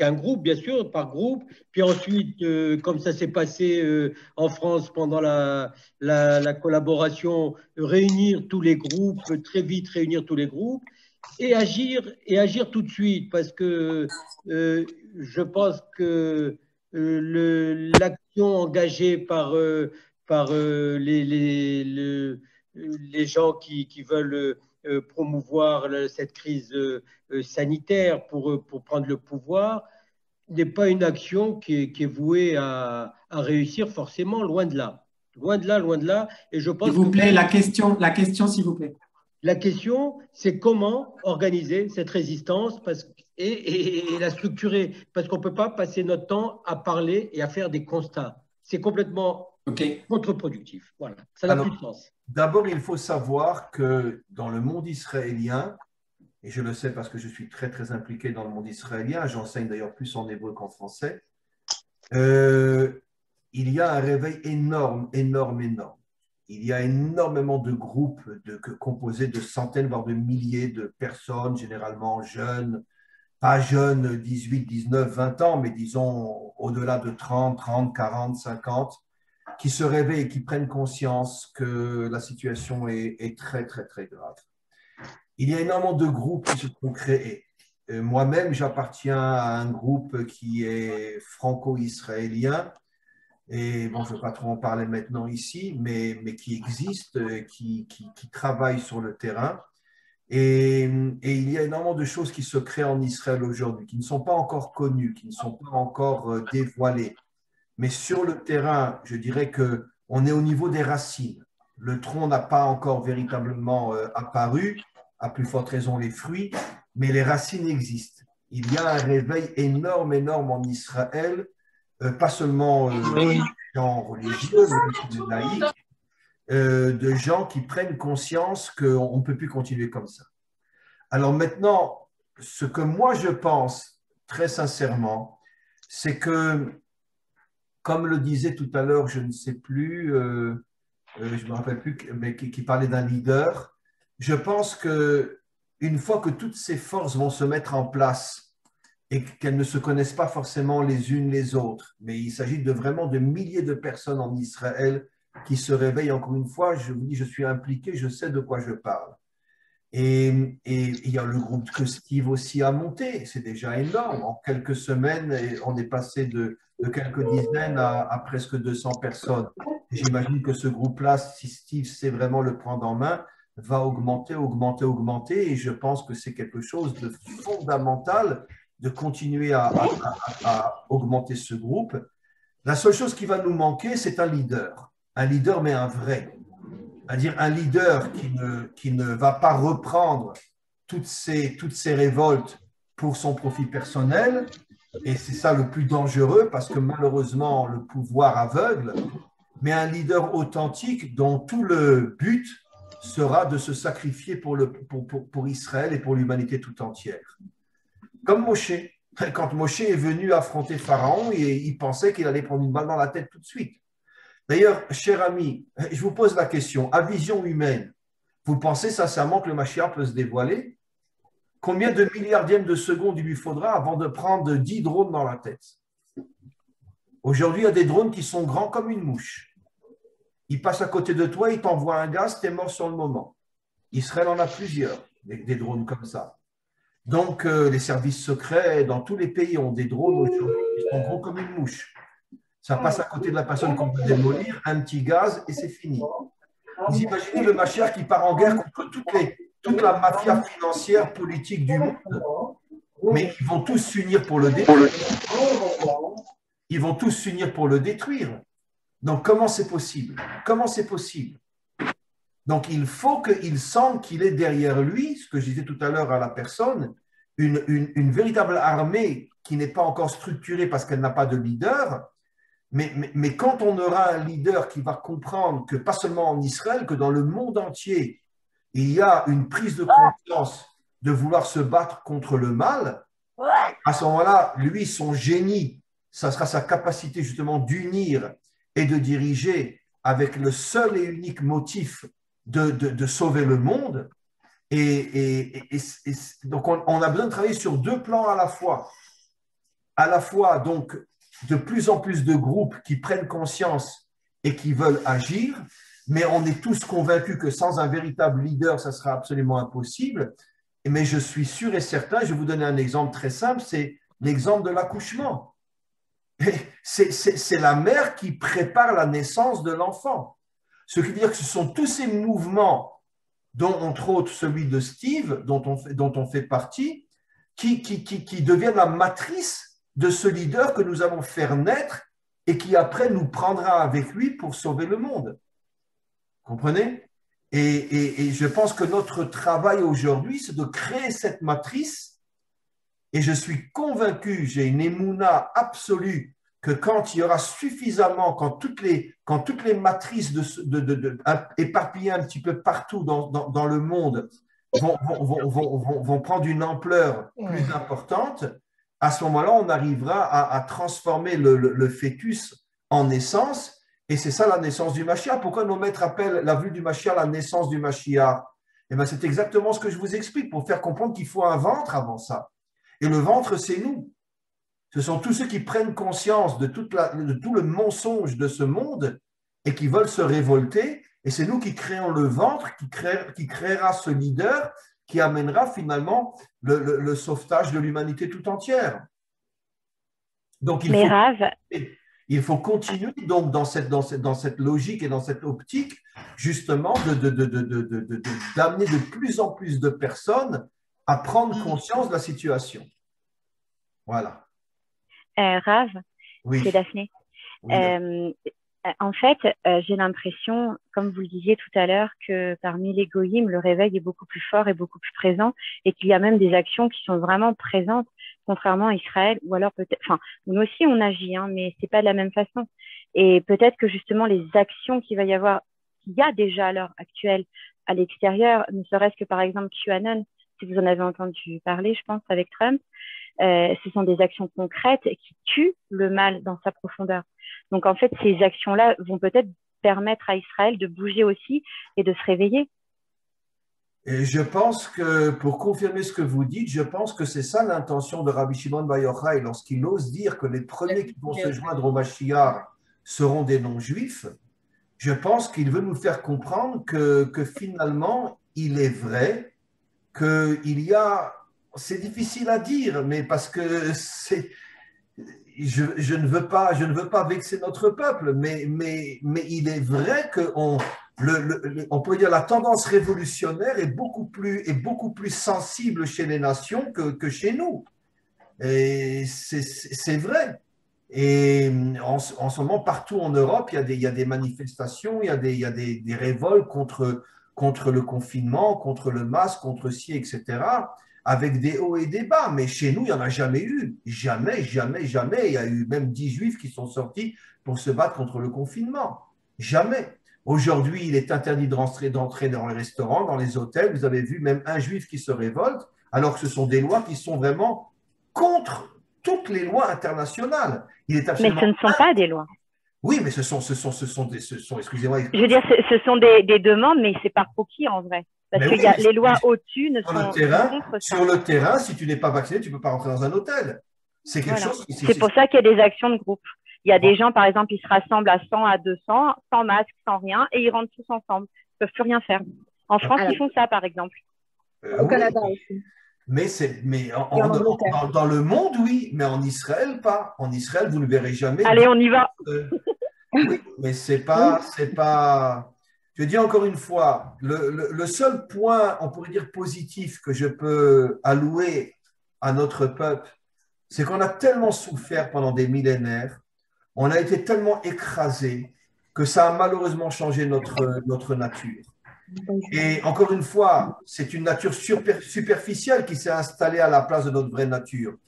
un groupe, bien sûr, par groupe. Puis ensuite, comme ça s'est passé en France pendant la collaboration, réunir tous les groupes, très vite réunir tous les groupes et agir tout de suite. Parce que je pense que l'action engagée par les gens qui veulent promouvoir cette crise sanitaire pour prendre le pouvoir n'est pas une action qui est vouée à réussir forcément, loin de là. Loin de là. Et je pense s'il vous plaît, la question, s'il vous plaît. La question, c'est comment organiser cette résistance et la structurer. Parce qu'on ne peut pas passer notre temps à parler et à faire des constats. C'est complètement contre-productif. Voilà, ça n'a plus de sens. D'abord, il faut savoir que dans le monde israélien, et je le sais parce que je suis très, très impliqué dans le monde israélien, j'enseigne d'ailleurs plus en hébreu qu'en français, il y a un réveil énorme. Il il y a énormément de groupes composés de centaines, voire de milliers de personnes, généralement jeunes, pas jeunes, 18, 19, 20 ans, mais disons au-delà de 30, 40, 50, qui se réveillent et qui prennent conscience que la situation est très, très, très grave. Il y a énormément de groupes qui se sont créés. Moi-même, j'appartiens à un groupe qui est franco-israélien, et bon, je ne veux pas trop en parler maintenant ici, mais qui existe, qui travaille sur le terrain. Et il y a énormément de choses qui se créent en Israël aujourd'hui, qui ne sont pas encore connues, qui ne sont pas encore dévoilées. Mais sur le terrain, je dirais qu'on est au niveau des racines. Le tronc n'a pas encore véritablement apparu, à plus forte raison les fruits, mais les racines existent. Il y a un réveil énorme, énorme en Israël, pas seulement des gens religieux, mais aussi des laïcs, de gens qui prennent conscience qu'on ne peut plus continuer comme ça. Alors maintenant, ce que moi je pense très sincèrement, c'est que, comme le disait tout à l'heure, je ne sais plus, je ne me rappelle plus, mais qui parlait d'un leader, je pense qu'une fois que toutes ces forces vont se mettre en place et qu'elles ne se connaissent pas forcément les unes les autres, mais il s'agit de vraiment de milliers de personnes en Israël qui se réveillent. Encore une fois, je vous dis, je suis impliqué, je sais de quoi je parle. Et il y a le groupe que Steve aussi a monté, c'est déjà énorme. En quelques semaines, on est passé de quelques dizaines à presque 200 personnes. J'imagine que ce groupe-là, si Steve sait vraiment le prendre en main, va augmenter, augmenter, augmenter. Et je pense que c'est quelque chose de fondamental de continuer à augmenter ce groupe. La seule chose qui va nous manquer, c'est un leader, mais un vrai. C'est-à-dire un leader qui ne va pas reprendre toutes ces révoltes pour son profit personnel. Et c'est ça le plus dangereux parce que malheureusement, le pouvoir aveugle, mais un leader authentique dont tout le but sera de se sacrifier pour Israël et pour l'humanité tout entière. Comme Moshe. Quand Moshe est venu affronter Pharaon, il pensait qu'il allait prendre une balle dans la tête tout de suite. D'ailleurs, cher ami, je vous pose la question, à vision humaine, vous pensez sincèrement que le Mashiach peut se dévoiler? Combien de milliardièmes de secondes il lui faudra avant de prendre 10 drones dans la tête? Aujourd'hui, il y a des drones qui sont grands comme une mouche. Ils passent à côté de toi, ils t'envoient un gaz, tu es mort sur le moment. Israël en a plusieurs, des drones comme ça. Donc, les services secrets dans tous les pays ont des drones aujourd'hui qui sont gros comme une mouche. Ça passe à côté de la personne qu'on peut démolir, un petit gaz et c'est fini. Vous imaginez le Mashiach qui part en guerre contre toute la mafia financière, politique du monde, mais ils vont tous s'unir pour le détruire. Ils vont tous s'unir pour le détruire. Donc, comment c'est possible? Comment c'est possible? Donc, il faut qu'il sente qu'il est derrière lui, ce que je disais tout à l'heure à la personne, une véritable armée qui n'est pas encore structurée parce qu'elle n'a pas de leader. Mais quand on aura un leader qui va comprendre que pas seulement en Israël, que dans le monde entier, il y a une prise de conscience de vouloir se battre contre le mal, à ce moment-là, lui, son génie, ça sera sa capacité justement d'unir et de diriger avec le seul et unique motif de sauver le monde. Et donc, on a besoin de travailler sur deux plans à la fois. À la fois, donc, de plus en plus de groupes qui prennent conscience et qui veulent agir, mais on est tous convaincus que sans un véritable leader, ça sera absolument impossible. Mais je suis sûr et certain, je vais vous donner un exemple très simple, c'est l'exemple de l'accouchement. C'est la mère qui prépare la naissance de l'enfant. Ce qui veut dire que ce sont tous ces mouvements, dont entre autres celui de Steve, dont on fait partie, qui deviennent la matrice de ce leader que nous allons faire naître et qui après nous prendra avec lui pour sauver le monde. Comprenez? Et je pense que notre travail aujourd'hui, c'est de créer cette matrice. Et je suis convaincu, j'ai une émouna absolue, que quand il y aura suffisamment, quand toutes les matrices éparpillées un petit peu partout dans le monde vont prendre une ampleur plus importante, à ce moment-là, on arrivera à transformer le fœtus en naissance Et c'est ça la naissance du Mashiach. Pourquoi nos maîtres appellent la vue du Mashiach la naissance du Mashiach? Eh bien, c'est exactement ce que je vous explique pour faire comprendre qu'il faut un ventre avant ça. Et le ventre, c'est nous. Ce sont tous ceux qui prennent conscience de tout le mensonge de ce monde et qui veulent se révolter. Et c'est nous qui créons le ventre, qui créera ce leader qui amènera finalement le sauvetage de l'humanité tout entière. Donc, il faut continuer donc dans cette logique et dans cette optique, justement, d'amener de plus en plus de personnes à prendre conscience de la situation. Voilà. Rav, oui. C'est Daphné. Oui. En fait, j'ai l'impression, comme vous le disiez tout à l'heure, que parmi les goïms, le réveil est beaucoup plus fort et beaucoup plus présent et qu'il y a même des actions qui sont vraiment présentes, contrairement à Israël, ou alors peut-être, enfin, nous aussi on agit, hein, mais c'est pas de la même façon. Et peut-être que justement les actions qu'il va y avoir, qu'il y a déjà à l'heure actuelle à l'extérieur, ne serait-ce que par exemple QAnon, si vous en avez entendu parler, je pense, avec Trump, ce sont des actions concrètes qui tuent le mal dans sa profondeur. Donc, en fait, ces actions-là vont peut-être permettre à Israël de bouger aussi et de se réveiller. Et je pense que, pour confirmer ce que vous dites, je pense que c'est ça l'intention de Rabbi Shimon Bar Yochai lorsqu'il ose dire que les premiers qui vont se joindre au Mashiach seront des non-juifs. Je pense qu'il veut nous faire comprendre que finalement, il est vrai qu'il y a… C'est difficile à dire, mais parce que c'est… Je ne veux pas vexer notre peuple, mais il est vrai qu'on pourrait dire la tendance révolutionnaire est beaucoup plus sensible chez les nations que chez nous. Et c'est vrai. Et en ce moment, partout en Europe, il y a des manifestations, il y a des révoltes contre le confinement, contre le masque, contre ci, etc., avec des hauts et des bas. Mais chez nous, il n'y en a jamais eu. Jamais, jamais, jamais. Il y a eu même 10 juifs qui sont sortis pour se battre contre le confinement. Jamais. Aujourd'hui, il est interdit d'entrer dans les restaurants, dans les hôtels. Vous avez vu même un juif qui se révolte, alors que ce sont des lois qui sont vraiment contre toutes les lois internationales. Mais ce ne sont pas des lois. Oui, mais ce sont excusez-moi. Je veux dire, ce sont des demandes, mais c'est par qui en vrai? Parce que les lois au-dessus ne sont pas contre ça. Sur le terrain, si tu n'es pas vacciné, tu ne peux pas rentrer dans un hôtel. C'est quelque chose. C'est pour ça qu'il y a des actions de groupe. Il y a des gens, par exemple, ils se rassemblent à 100, à 200, sans masque, sans rien, et ils rentrent tous ensemble. Ils ne peuvent plus rien faire. En France, ils font ça, par exemple. Au Canada aussi. Mais dans le monde, oui, mais en Israël, pas. En Israël, vous ne verrez jamais. Allez, on y va. Oui, mais c'est pas. Je dis encore une fois, le seul point, on pourrait dire positif, que je peux allouer à notre peuple, c'est qu'on a tellement souffert pendant des millénaires, on a été tellement écrasés que ça a malheureusement changé notre nature. Et encore une fois, c'est une nature superficielle qui s'est installée à la place de notre vraie nature.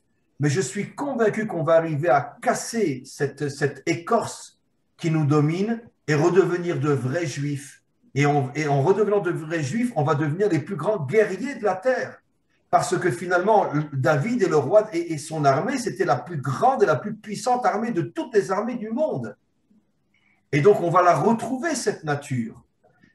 Mais je suis convaincu qu'on va arriver à casser cette écorce qui nous domine et redevenir de vrais juifs. Et en redevenant de vrais juifs, on va devenir les plus grands guerriers de la terre. Parce que finalement, David et le roi et son armée, c'était la plus grande et la plus puissante armée de toutes les armées du monde. Et donc, on va la retrouver, cette nature.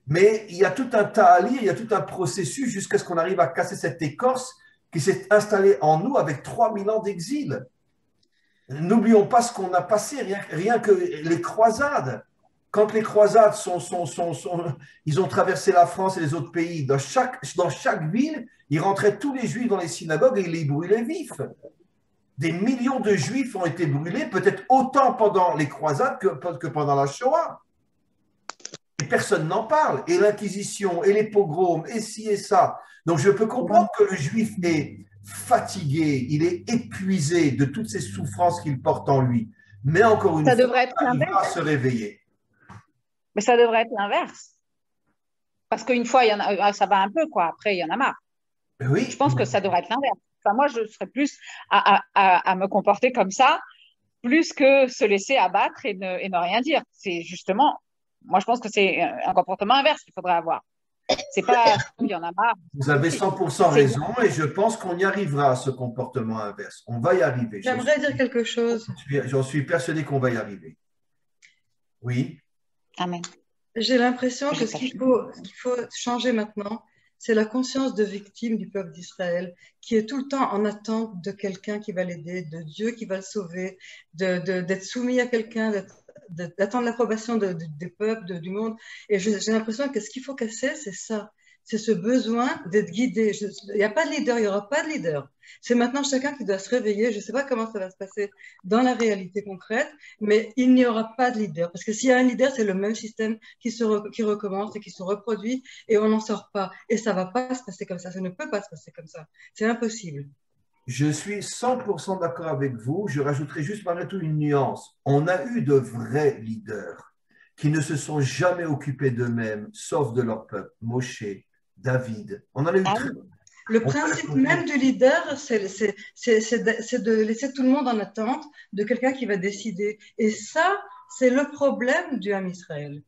Mais il y a tout un ta'ali, il y a tout un processus jusqu'à ce qu'on arrive à casser cette écorce qui s'est installée en nous avec 3000 ans d'exil. N'oublions pas ce qu'on a passé, rien que les croisades. Quand les croisades ils ont traversé la France et les autres pays, dans chaque ville, ils rentraient tous les juifs dans les synagogues et ils les brûlaient vifs. Des millions de juifs ont été brûlés, peut-être autant pendant les croisades que pendant la Shoah. Et personne n'en parle. Et l'Inquisition, et les pogroms, et ci et ça. Donc je peux comprendre que le juif est fatigué, il est épuisé de toutes ces souffrances qu'il porte en lui. Mais encore une fois, il va se réveiller. Mais ça devrait être l'inverse. Parce qu'une fois, ça va un peu, quoi. Après, il y en a marre. Oui. Je pense que ça devrait être l'inverse. Enfin, moi, je serais plus à me comporter comme ça, plus que se laisser abattre et ne rien dire. C'est justement, moi, je pense que c'est un comportement inverse qu'il faudrait avoir. C'est pas il y en a marre. Vous avez 100% raison et je pense qu'on y arrivera à ce comportement inverse. On va y arriver. J'aimerais dire quelque chose. J'en suis persuadé qu'on va y arriver. Oui. Amen. J'ai l'impression que J'ai ce pas qu'il fini. faut changer maintenant, c'est la conscience de victime du peuple d'Israël, qui est tout le temps en attente de quelqu'un qui va l'aider, de Dieu qui va le sauver, d'être soumis à quelqu'un, d'attendre l'approbation des peuples, du monde. Et j'ai l'impression que ce qu'il faut casser, c'est ça. C'est ce besoin d'être guidé. Il n'y a pas de leader, il n'y aura pas de leader. C'est maintenant chacun qui doit se réveiller. Je ne sais pas comment ça va se passer dans la réalité concrète, mais il n'y aura pas de leader. Parce que s'il y a un leader, c'est le même système qui recommence et qui se reproduit et on n'en sort pas. Et ça ne va pas se passer comme ça. Ça ne peut pas se passer comme ça. C'est impossible. Je suis 100% d'accord avec vous. Je rajouterai juste malgré tout une nuance. On a eu de vrais leaders qui ne se sont jamais occupés d'eux-mêmes, sauf de leur peuple. Moshe, David. On en a eu très. Le principe même du leader, c'est de laisser tout le monde en attente de quelqu'un qui va décider. Et ça, c'est le problème du Ham Israël.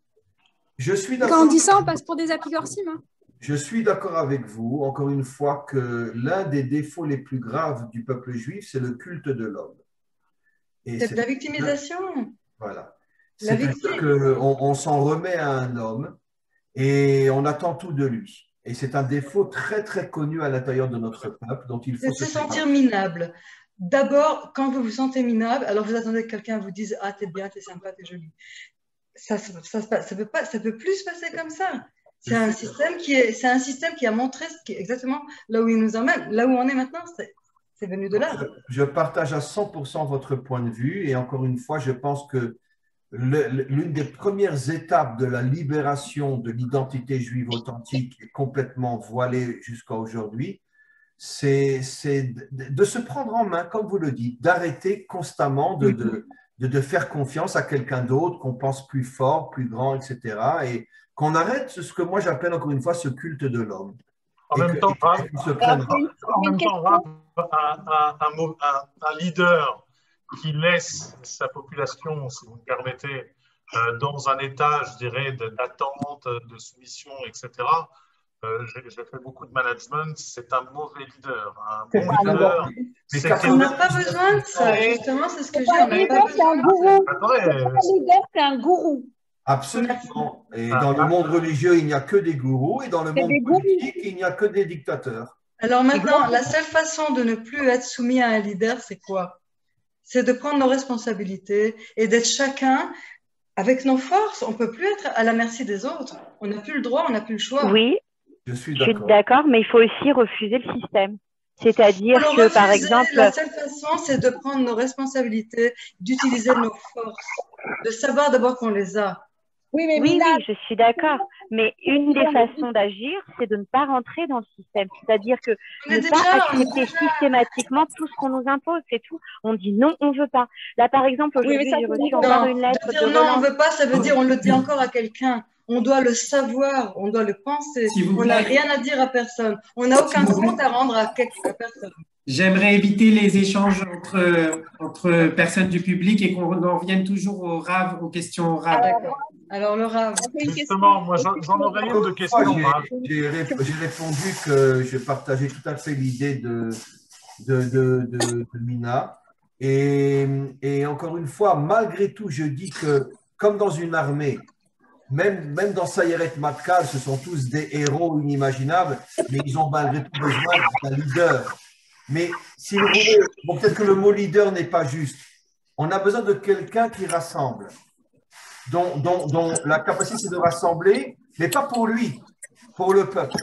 Je suis d'accord. Quand on dit ça, on passe pour des apigorsimes. Hein. Je suis d'accord avec vous, encore une fois, que l'un des défauts les plus graves du peuple juif, c'est le culte de l'homme. C'est de la victimisation. Voilà. La C'est-à-dire qu'on s'en remet à un homme et on attend tout de lui. Et c'est un défaut très, très connu à l'intérieur de notre peuple dont il faut se sentir minable. D'abord, quand vous vous sentez minable, alors vous attendez que quelqu'un vous dise « Ah, t'es bien, t'es sympa, t'es jolie ». Ça peut plus se passer comme ça. C'est un système qui a montré exactement là où il nous emmène. Là où on est maintenant, c'est venu de là. Je partage à 100% votre point de vue et encore une fois, je pense que l'une des premières étapes de la libération de l'identité juive authentique et complètement voilée jusqu'à aujourd'hui, c'est de se prendre en main, comme vous le dites, d'arrêter constamment de faire confiance à quelqu'un d'autre qu'on pense plus fort, plus grand, etc. Et qu'on arrête ce que moi j'appelle encore une fois ce culte de l'homme. En même temps, un leader qui laisse sa population, si vous me permettez, dans un état, je dirais, d'attente, de soumission, etc. J'ai fait beaucoup de management, c'est un mauvais leader. Un bon leader, on n'a pas besoin de ça, justement, c'est ce que j'ai. Un leader, c'est un gourou. Absolument. Et dans le monde religieux, il n'y a que des gourous, et dans le monde politique, il n'y a que des dictateurs. Alors maintenant, la seule façon de ne plus être soumis à un leader, c'est quoi? C'est de prendre nos responsabilités et d'être chacun avec nos forces. On ne peut plus être à la merci des autres. On n'a plus le droit, on n'a plus le choix. Oui, je suis d'accord, mais il faut aussi refuser le système. C'est-à-dire que, par exemple… La seule façon, c'est de prendre nos responsabilités, d'utiliser nos forces, de savoir d'abord qu'on les a. Oui, je suis d'accord. Mais une des façons d'agir, c'est de ne pas rentrer dans le système. C'est-à-dire que ne pas accepter systématiquement tout ce qu'on nous impose, c'est tout. On dit non, on ne veut pas. Là, par exemple, aujourd'hui, j'ai reçu encore une lettre de non, on ne veut pas, ça veut dire on le dit encore à quelqu'un. On doit le savoir, on doit le penser. On n'a rien à dire à personne. On n'a aucun compte à rendre à personne. J'aimerais éviter les échanges entre personnes du public et qu'on en revienne toujours au Rav, aux questions au Rav. Alors, le Rav. Justement, moi, j'en aurais une de questions. J'ai répondu que je partageais tout à fait l'idée de Mina. Et encore une fois, malgré tout, je dis que, comme dans une armée, même dans Sayeret Matkal, ce sont tous des héros inimaginables, mais ils ont malgré tout besoin d'un leader. Mais si vous voulez, bon, peut-être que le mot leader n'est pas juste. On a besoin de quelqu'un qui rassemble, dont la capacité c'est de rassembler, mais pas pour lui, pour le peuple,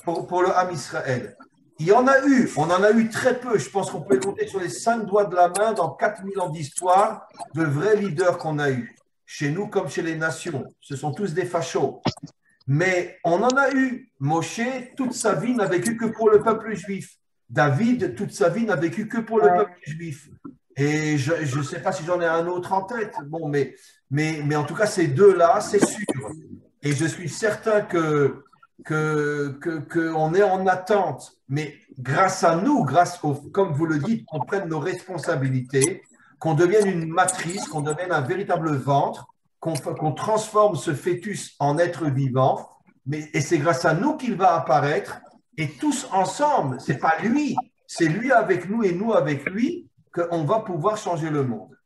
pour le Ham Israël. Il y en a eu, on en a eu très peu. Je pense qu'on peut compter sur les 5 doigts de la main dans 4000 ans d'histoire de vrais leaders qu'on a eus. Chez nous comme chez les nations, ce sont tous des fachos. Mais on en a eu. Moshe, toute sa vie, n'a vécu que pour le peuple juif. David, toute sa vie, n'a vécu que pour le peuple juif. Et je ne sais pas si j'en ai un autre en tête. Bon, mais en tout cas, ces deux-là, c'est sûr. Et je suis certain qu'on est en attente. Mais grâce à nous, comme vous le dites, qu'on prenne nos responsabilités, qu'on devienne une matrice, qu'on devienne un véritable ventre, qu'on transforme ce fœtus en être vivant. Et c'est grâce à nous qu'il va apparaître. Et tous ensemble, ce n'est pas lui, c'est lui avec nous et nous avec lui qu'on va pouvoir changer le monde.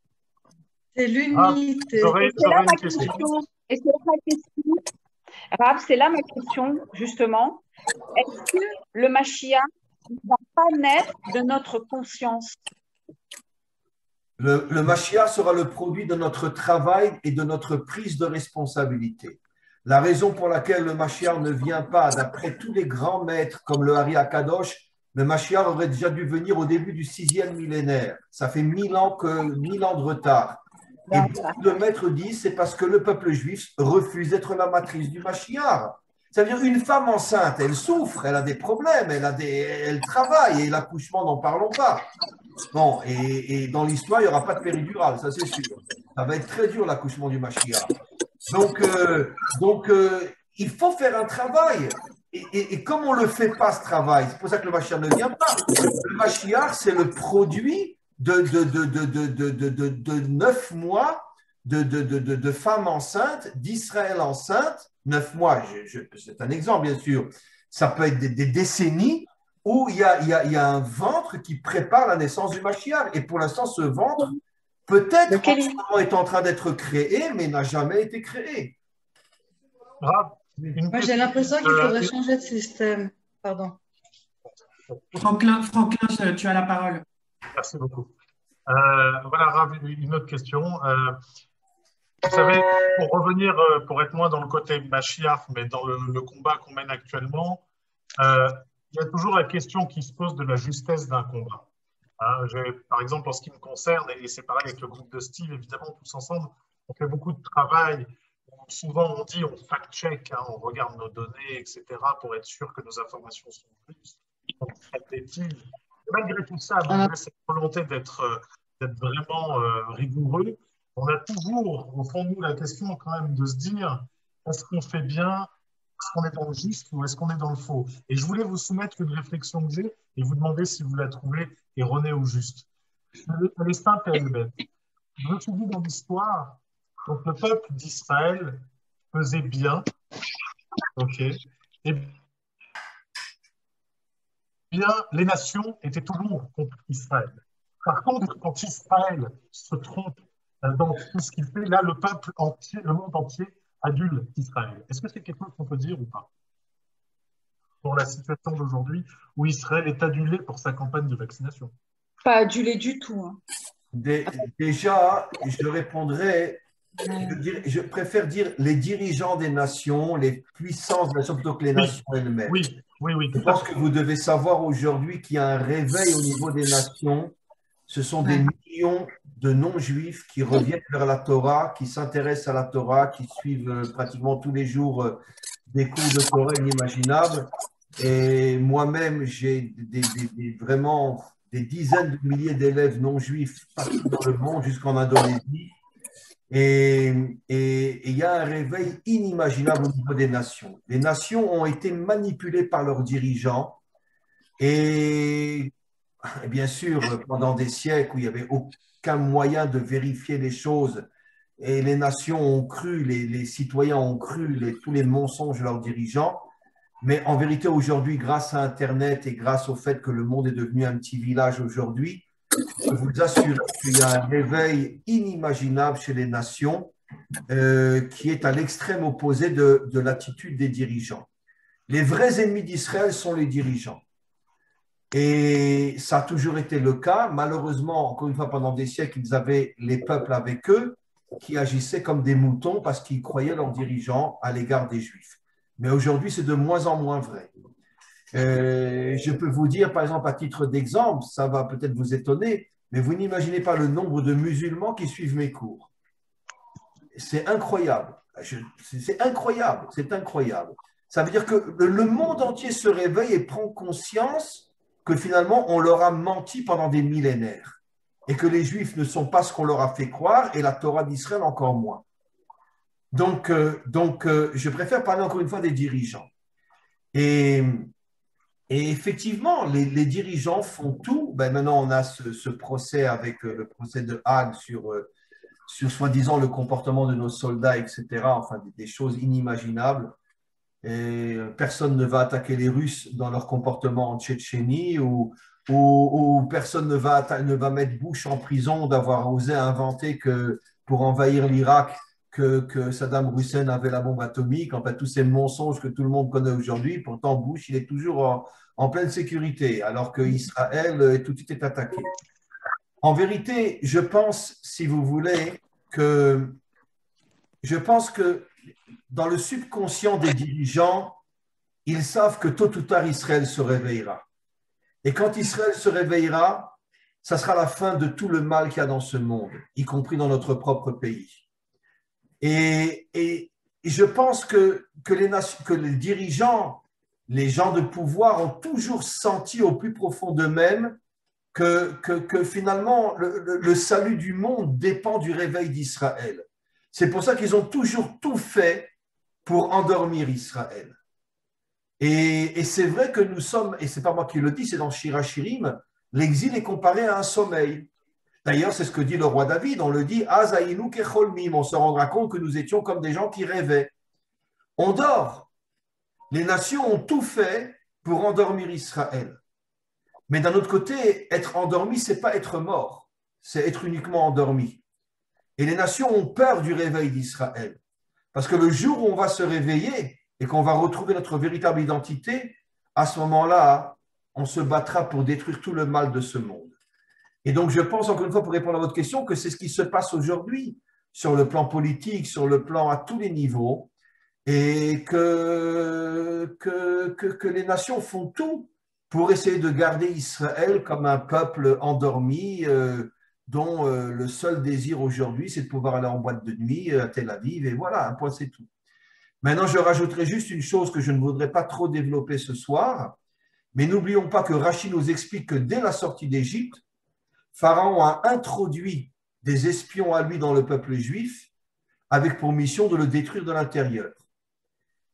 C'est l'unité. J'aurais une question. Et c'est là ma question. Rav, c'est là ma question, justement. Est-ce que le Mashiach ne va pas naître de notre conscience? Le Mashiach sera le produit de notre travail et de notre prise de responsabilité. La raison pour laquelle le Mashiach ne vient pas, d'après tous les grands maîtres comme le Hari Akadosh, le Mashiach aurait déjà dû venir au début du 6e millénaire. Ça fait 1000 ans de retard. Et beaucoup de maîtres disent c'est parce que le peuple juif refuse d'être la matrice du Mashiach. C'est-à-dire une femme enceinte, elle souffre, elle a des problèmes, elle travaille, et l'accouchement, n'en parlons pas. Bon, et dans l'histoire, il n'y aura pas de péridurale, ça c'est sûr. Ça va être très dur l'accouchement du Mashiach. Donc, il faut faire un travail. Et comme on ne le fait pas, ce travail, c'est pour ça que le Mashiach ne vient pas. Le Mashiach, c'est le produit de 9 mois de femmes enceintes, d'Israël enceinte. 9 mois, c'est un exemple, bien sûr. Ça peut être des décennies où il y a un ventre qui prépare la naissance du Mashiach. Et pour l'instant, ce ventre, peut-être en ce moment, est en train d'être créé, mais n'a jamais été créé. Moi, j'ai l'impression qu'il faudrait changer de système. Pardon. Franklin, tu as la parole. Merci beaucoup. Voilà, Rav, une autre question. Vous savez, pour revenir, pour être moins dans le côté Mashiach, mais dans le combat qu'on mène actuellement, il y a toujours la question qui se pose de la justesse d'un combat. Par exemple, en ce qui me concerne, et c'est pareil avec le groupe de Steve, évidemment, tous ensemble, on fait beaucoup de travail. Souvent, on dit, on fact-check, on regarde nos données, etc., pour être sûr que nos informations sont justes. On traite des tirs. Malgré tout ça, malgré cette volonté d'être vraiment rigoureux, on a toujours, au fond de nous, la question quand même de se dire, est-ce qu'on fait bien, est-ce qu'on est dans le juste ou est-ce qu'on est dans le faux? Et je voulais vous soumettre une réflexion que j'ai et vous demander si vous la trouvez erronée ou juste. Elle est simple et elle est bête. Je me suis dit dans l'histoire, donc le peuple d'Israël faisait bien, ok, et bien les nations étaient toujours contre Israël. Par contre, quand Israël se trompe dans tout ce qu'il fait, là, le peuple entier, le monde entier adule Israël. Est-ce que c'est quelque chose qu'on peut dire ou pas? Pour la situation d'aujourd'hui où Israël est adulé pour sa campagne de vaccination. Pas adulé du tout. Hein. Déjà, je répondrai, je préfère dire les dirigeants des nations, les puissances des nations plutôt que les nations elles-mêmes. Oui. Je pense que vous devez savoir aujourd'hui qu'il y a un réveil au niveau des nations. Ce sont des millions de non-juifs qui reviennent vers la Torah, qui s'intéressent à la Torah, qui suivent pratiquement tous les jours des cours de Torah inimaginables. Et moi-même, j'ai vraiment des dizaines de milliers d'élèves non-juifs partout dans le monde, jusqu'en Indonésie. Et il y a un réveil inimaginable au niveau des nations. Les nations ont été manipulées par leurs dirigeants. Et bien sûr, pendant des siècles où il n'y avait aucun moyen de vérifier les choses, et les nations ont cru, les citoyens ont cru tous les mensonges de leurs dirigeants. Mais en vérité, aujourd'hui, grâce à Internet et grâce au fait que le monde est devenu un petit village aujourd'hui, je peux vous assurer qu'il y a un réveil inimaginable chez les nations qui est à l'extrême opposé de l'attitude des dirigeants. Les vrais ennemis d'Israël sont les dirigeants. Et ça a toujours été le cas. Malheureusement, encore une fois, pendant des siècles, ils avaient les peuples avec eux qui agissaient comme des moutons parce qu'ils croyaient leurs dirigeants à l'égard des Juifs. Mais aujourd'hui, c'est de moins en moins vrai. Je peux vous dire, par exemple, à titre d'exemple, ça va peut-être vous étonner, mais vous n'imaginez pas le nombre de musulmans qui suivent mes cours. C'est incroyable. C'est incroyable. C'est incroyable. Ça veut dire que le monde entier se réveille et prend conscience que finalement, on leur a menti pendant des millénaires et que les Juifs ne sont pas ce qu'on leur a fait croire et la Torah d'Israël encore moins. Donc, je préfère parler encore une fois des dirigeants. Et effectivement, les dirigeants font tout. Ben maintenant, on a ce procès avec le procès de Hague sur soi-disant le comportement de nos soldats, etc. Enfin, des choses inimaginables. Et personne ne va attaquer les Russes dans leur comportement en Tchétchénie ou personne ne va mettre Bush en prison d'avoir osé inventer que pour envahir l'Irak, que Saddam Hussein avait la bombe atomique, en fait, tous ces mensonges que tout le monde connaît aujourd'hui. Pourtant, Bush, il est toujours en pleine sécurité, alors qu'Israël tout de suite est attaqué. En vérité, je pense, si vous voulez, que dans le subconscient des dirigeants, ils savent que tôt ou tard, Israël se réveillera. Et quand Israël se réveillera, ça sera la fin de tout le mal qu'il y a dans ce monde, y compris dans notre propre pays. Et je pense que les dirigeants, les gens de pouvoir ont toujours senti au plus profond d'eux-mêmes que finalement le salut du monde dépend du réveil d'Israël. C'est pour ça qu'ils ont toujours tout fait pour endormir Israël. Et c'est vrai que nous sommes, et ce n'est pas moi qui le dis, c'est dans Shir HaShirim, l'exil est comparé à un sommeil. D'ailleurs, c'est ce que dit le roi David, on le dit, Azaïnu kecholmim, on se rendra compte que nous étions comme des gens qui rêvaient. On dort. Les nations ont tout fait pour endormir Israël. Mais d'un autre côté, être endormi, ce n'est pas être mort, c'est être uniquement endormi. Et les nations ont peur du réveil d'Israël. Parce que le jour où on va se réveiller et qu'on va retrouver notre véritable identité, à ce moment-là, on se battra pour détruire tout le mal de ce monde. Et donc, je pense, encore une fois, pour répondre à votre question, que c'est ce qui se passe aujourd'hui sur le plan politique, sur le plan à tous les niveaux, et que les nations font tout pour essayer de garder Israël comme un peuple endormi, dont le seul désir aujourd'hui, c'est de pouvoir aller en boîte de nuit à Tel Aviv, et voilà, un point, c'est tout. Maintenant, je rajouterai juste une chose que je ne voudrais pas trop développer ce soir, mais n'oublions pas que Rachi nous explique que dès la sortie d'Égypte, Pharaon a introduit des espions à lui dans le peuple juif avec pour mission de le détruire de l'intérieur.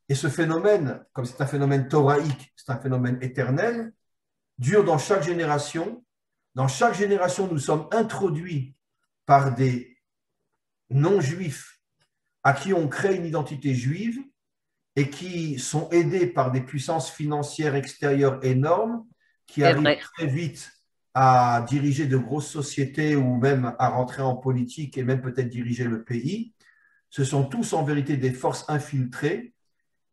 Et ce phénomène, comme c'est un phénomène thoraïque, c'est un phénomène éternel, dure dans chaque génération. Dans chaque génération, nous sommes introduits par des non-juifs à qui on crée une identité juive et qui sont aidés par des puissances financières extérieures énormes qui arrivent très vite à diriger de grosses sociétés ou même à rentrer en politique et même peut-être diriger le pays. Ce sont tous en vérité des forces infiltrées.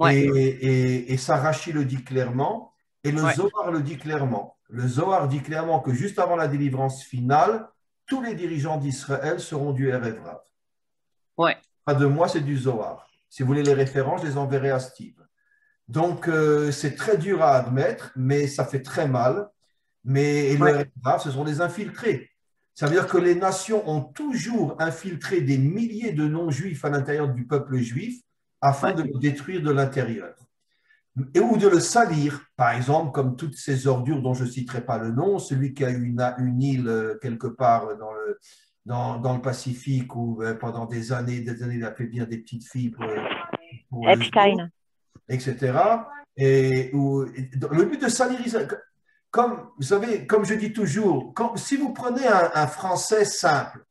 Ouais. Et ça, Rachi le dit clairement, et le Zohar le dit clairement. Le Zohar dit clairement que juste avant la délivrance finale, tous les dirigeants d'Israël seront du Erev Rav. Ouais. Pas de moi, c'est du Zohar. Si vous voulez les références, je les enverrai à Steve. Donc, c'est très dur à admettre, mais ça fait très mal. Mais le Erev Rav, ce sont des infiltrés. Ça veut dire que les nations ont toujours infiltré des milliers de non-juifs à l'intérieur du peuple juif afin de le détruire de l'intérieur. Ou de le salir, par exemple, comme toutes ces ordures dont je ne citerai pas le nom, celui qui a eu une île quelque part dans le Pacifique où pendant des années, il a fait bien des petites filles pour Epstein. Etc. Et le but de salir Israël, comme, vous savez, comme je dis toujours, si vous prenez un Français simple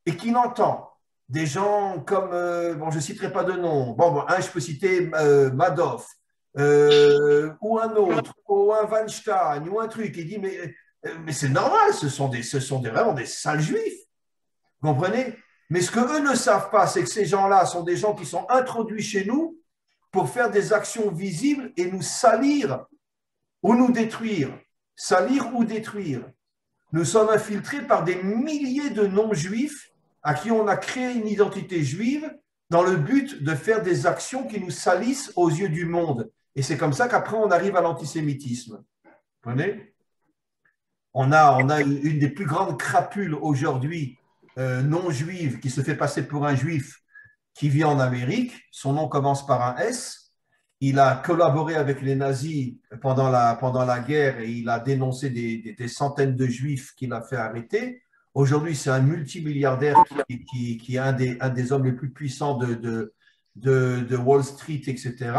et qui n'entend des gens comme, bon, je ne citerai pas de nom, bon, un, je peux citer Madoff, ou un autre, ou un Weinstein, ou un truc, il dit, mais c'est normal, ce sont vraiment des sales juifs, vous comprenez? Mais ce qu'eux ne savent pas, c'est que ces gens-là sont des gens qui sont introduits chez nous pour faire des actions visibles et nous salir ou nous détruire. Salir ou détruire. Nous sommes infiltrés par des milliers de non-juifs à qui on a créé une identité juive dans le but de faire des actions qui nous salissent aux yeux du monde. Et c'est comme ça qu'après, on arrive à l'antisémitisme. Vous comprenez? On a une des plus grandes crapules aujourd'hui non-juive qui se fait passer pour un juif qui vit en Amérique. Son nom commence par un S. Il a collaboré avec les nazis pendant la guerre et il a dénoncé des centaines de juifs qu'il a fait arrêter. Aujourd'hui, c'est un multimilliardaire qui est un des hommes les plus puissants de Wall Street, etc.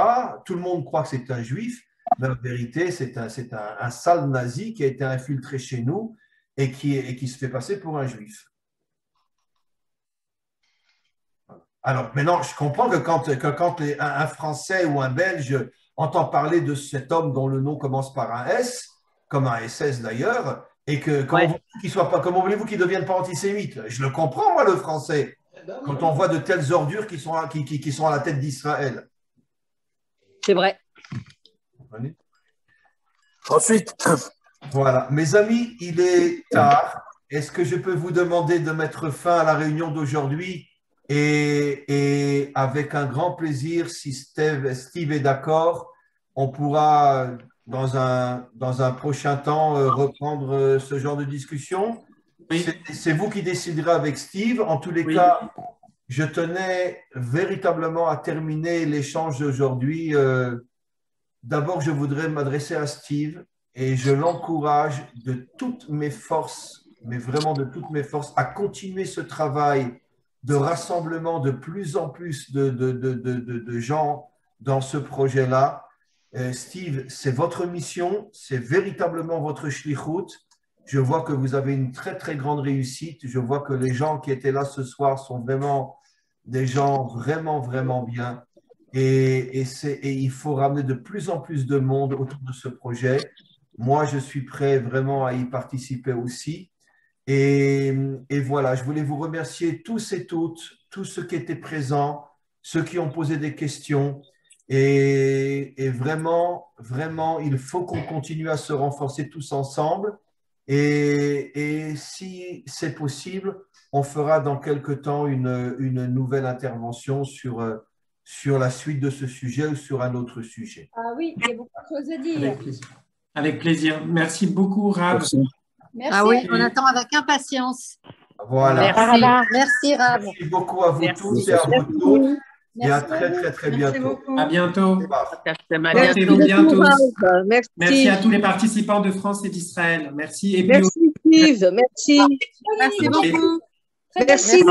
Tout le monde croit que c'est un juif, mais en vérité, c'est un sale nazi qui a été infiltré chez nous et qui se fait passer pour un juif. Alors, maintenant, je comprends que quand un Français ou un Belge entend parler de cet homme dont le nom commence par un S, comme un SS d'ailleurs, et que comment voulez-vous qu'il ne devienne pas antisémite? Je le comprends, moi, le Français. quand on voit de telles ordures qui sont à la tête d'Israël. C'est vrai. Ensuite. Voilà. Mes amis, il est tard. Est-ce que je peux vous demander de mettre fin à la réunion d'aujourd'hui et avec un grand plaisir, si Steve est d'accord, on pourra dans un prochain temps reprendre ce genre de discussion. Oui. C'est vous qui déciderez avec Steve. En tous les cas, je tenais véritablement à terminer l'échange d'aujourd'hui. D'abord, je voudrais m'adresser à Steve et je l'encourage de toutes mes forces, mais vraiment de toutes mes forces, à continuer ce travail de rassemblement de plus en plus de gens dans ce projet-là. Steve, c'est votre mission, c'est véritablement votre shlichut. Je vois que vous avez une très, très grande réussite. Je vois que les gens qui étaient là ce soir sont vraiment des gens vraiment, vraiment bien. Et il faut ramener de plus en plus de monde autour de ce projet. Moi, je suis prêt vraiment à y participer aussi. Et voilà, je voulais vous remercier tous et toutes, tous ceux qui étaient présents, ceux qui ont posé des questions. Et vraiment, vraiment, il faut qu'on continue à se renforcer tous ensemble. Et si c'est possible, on fera dans quelque temps une nouvelle intervention sur la suite de ce sujet ou sur un autre sujet. Ah oui, il y a beaucoup de choses à dire. Avec plaisir. Merci beaucoup, Rab. Merci. Ah oui, on attend avec impatience. Voilà. Merci Rab. Merci beaucoup à vous tous et à vous toutes. Et à très, très, très bientôt. À bientôt. Merci bientôt. Merci. Merci à tous les participants de France et d'Israël. Merci. Et puis merci Steve. Merci. Merci beaucoup. Merci.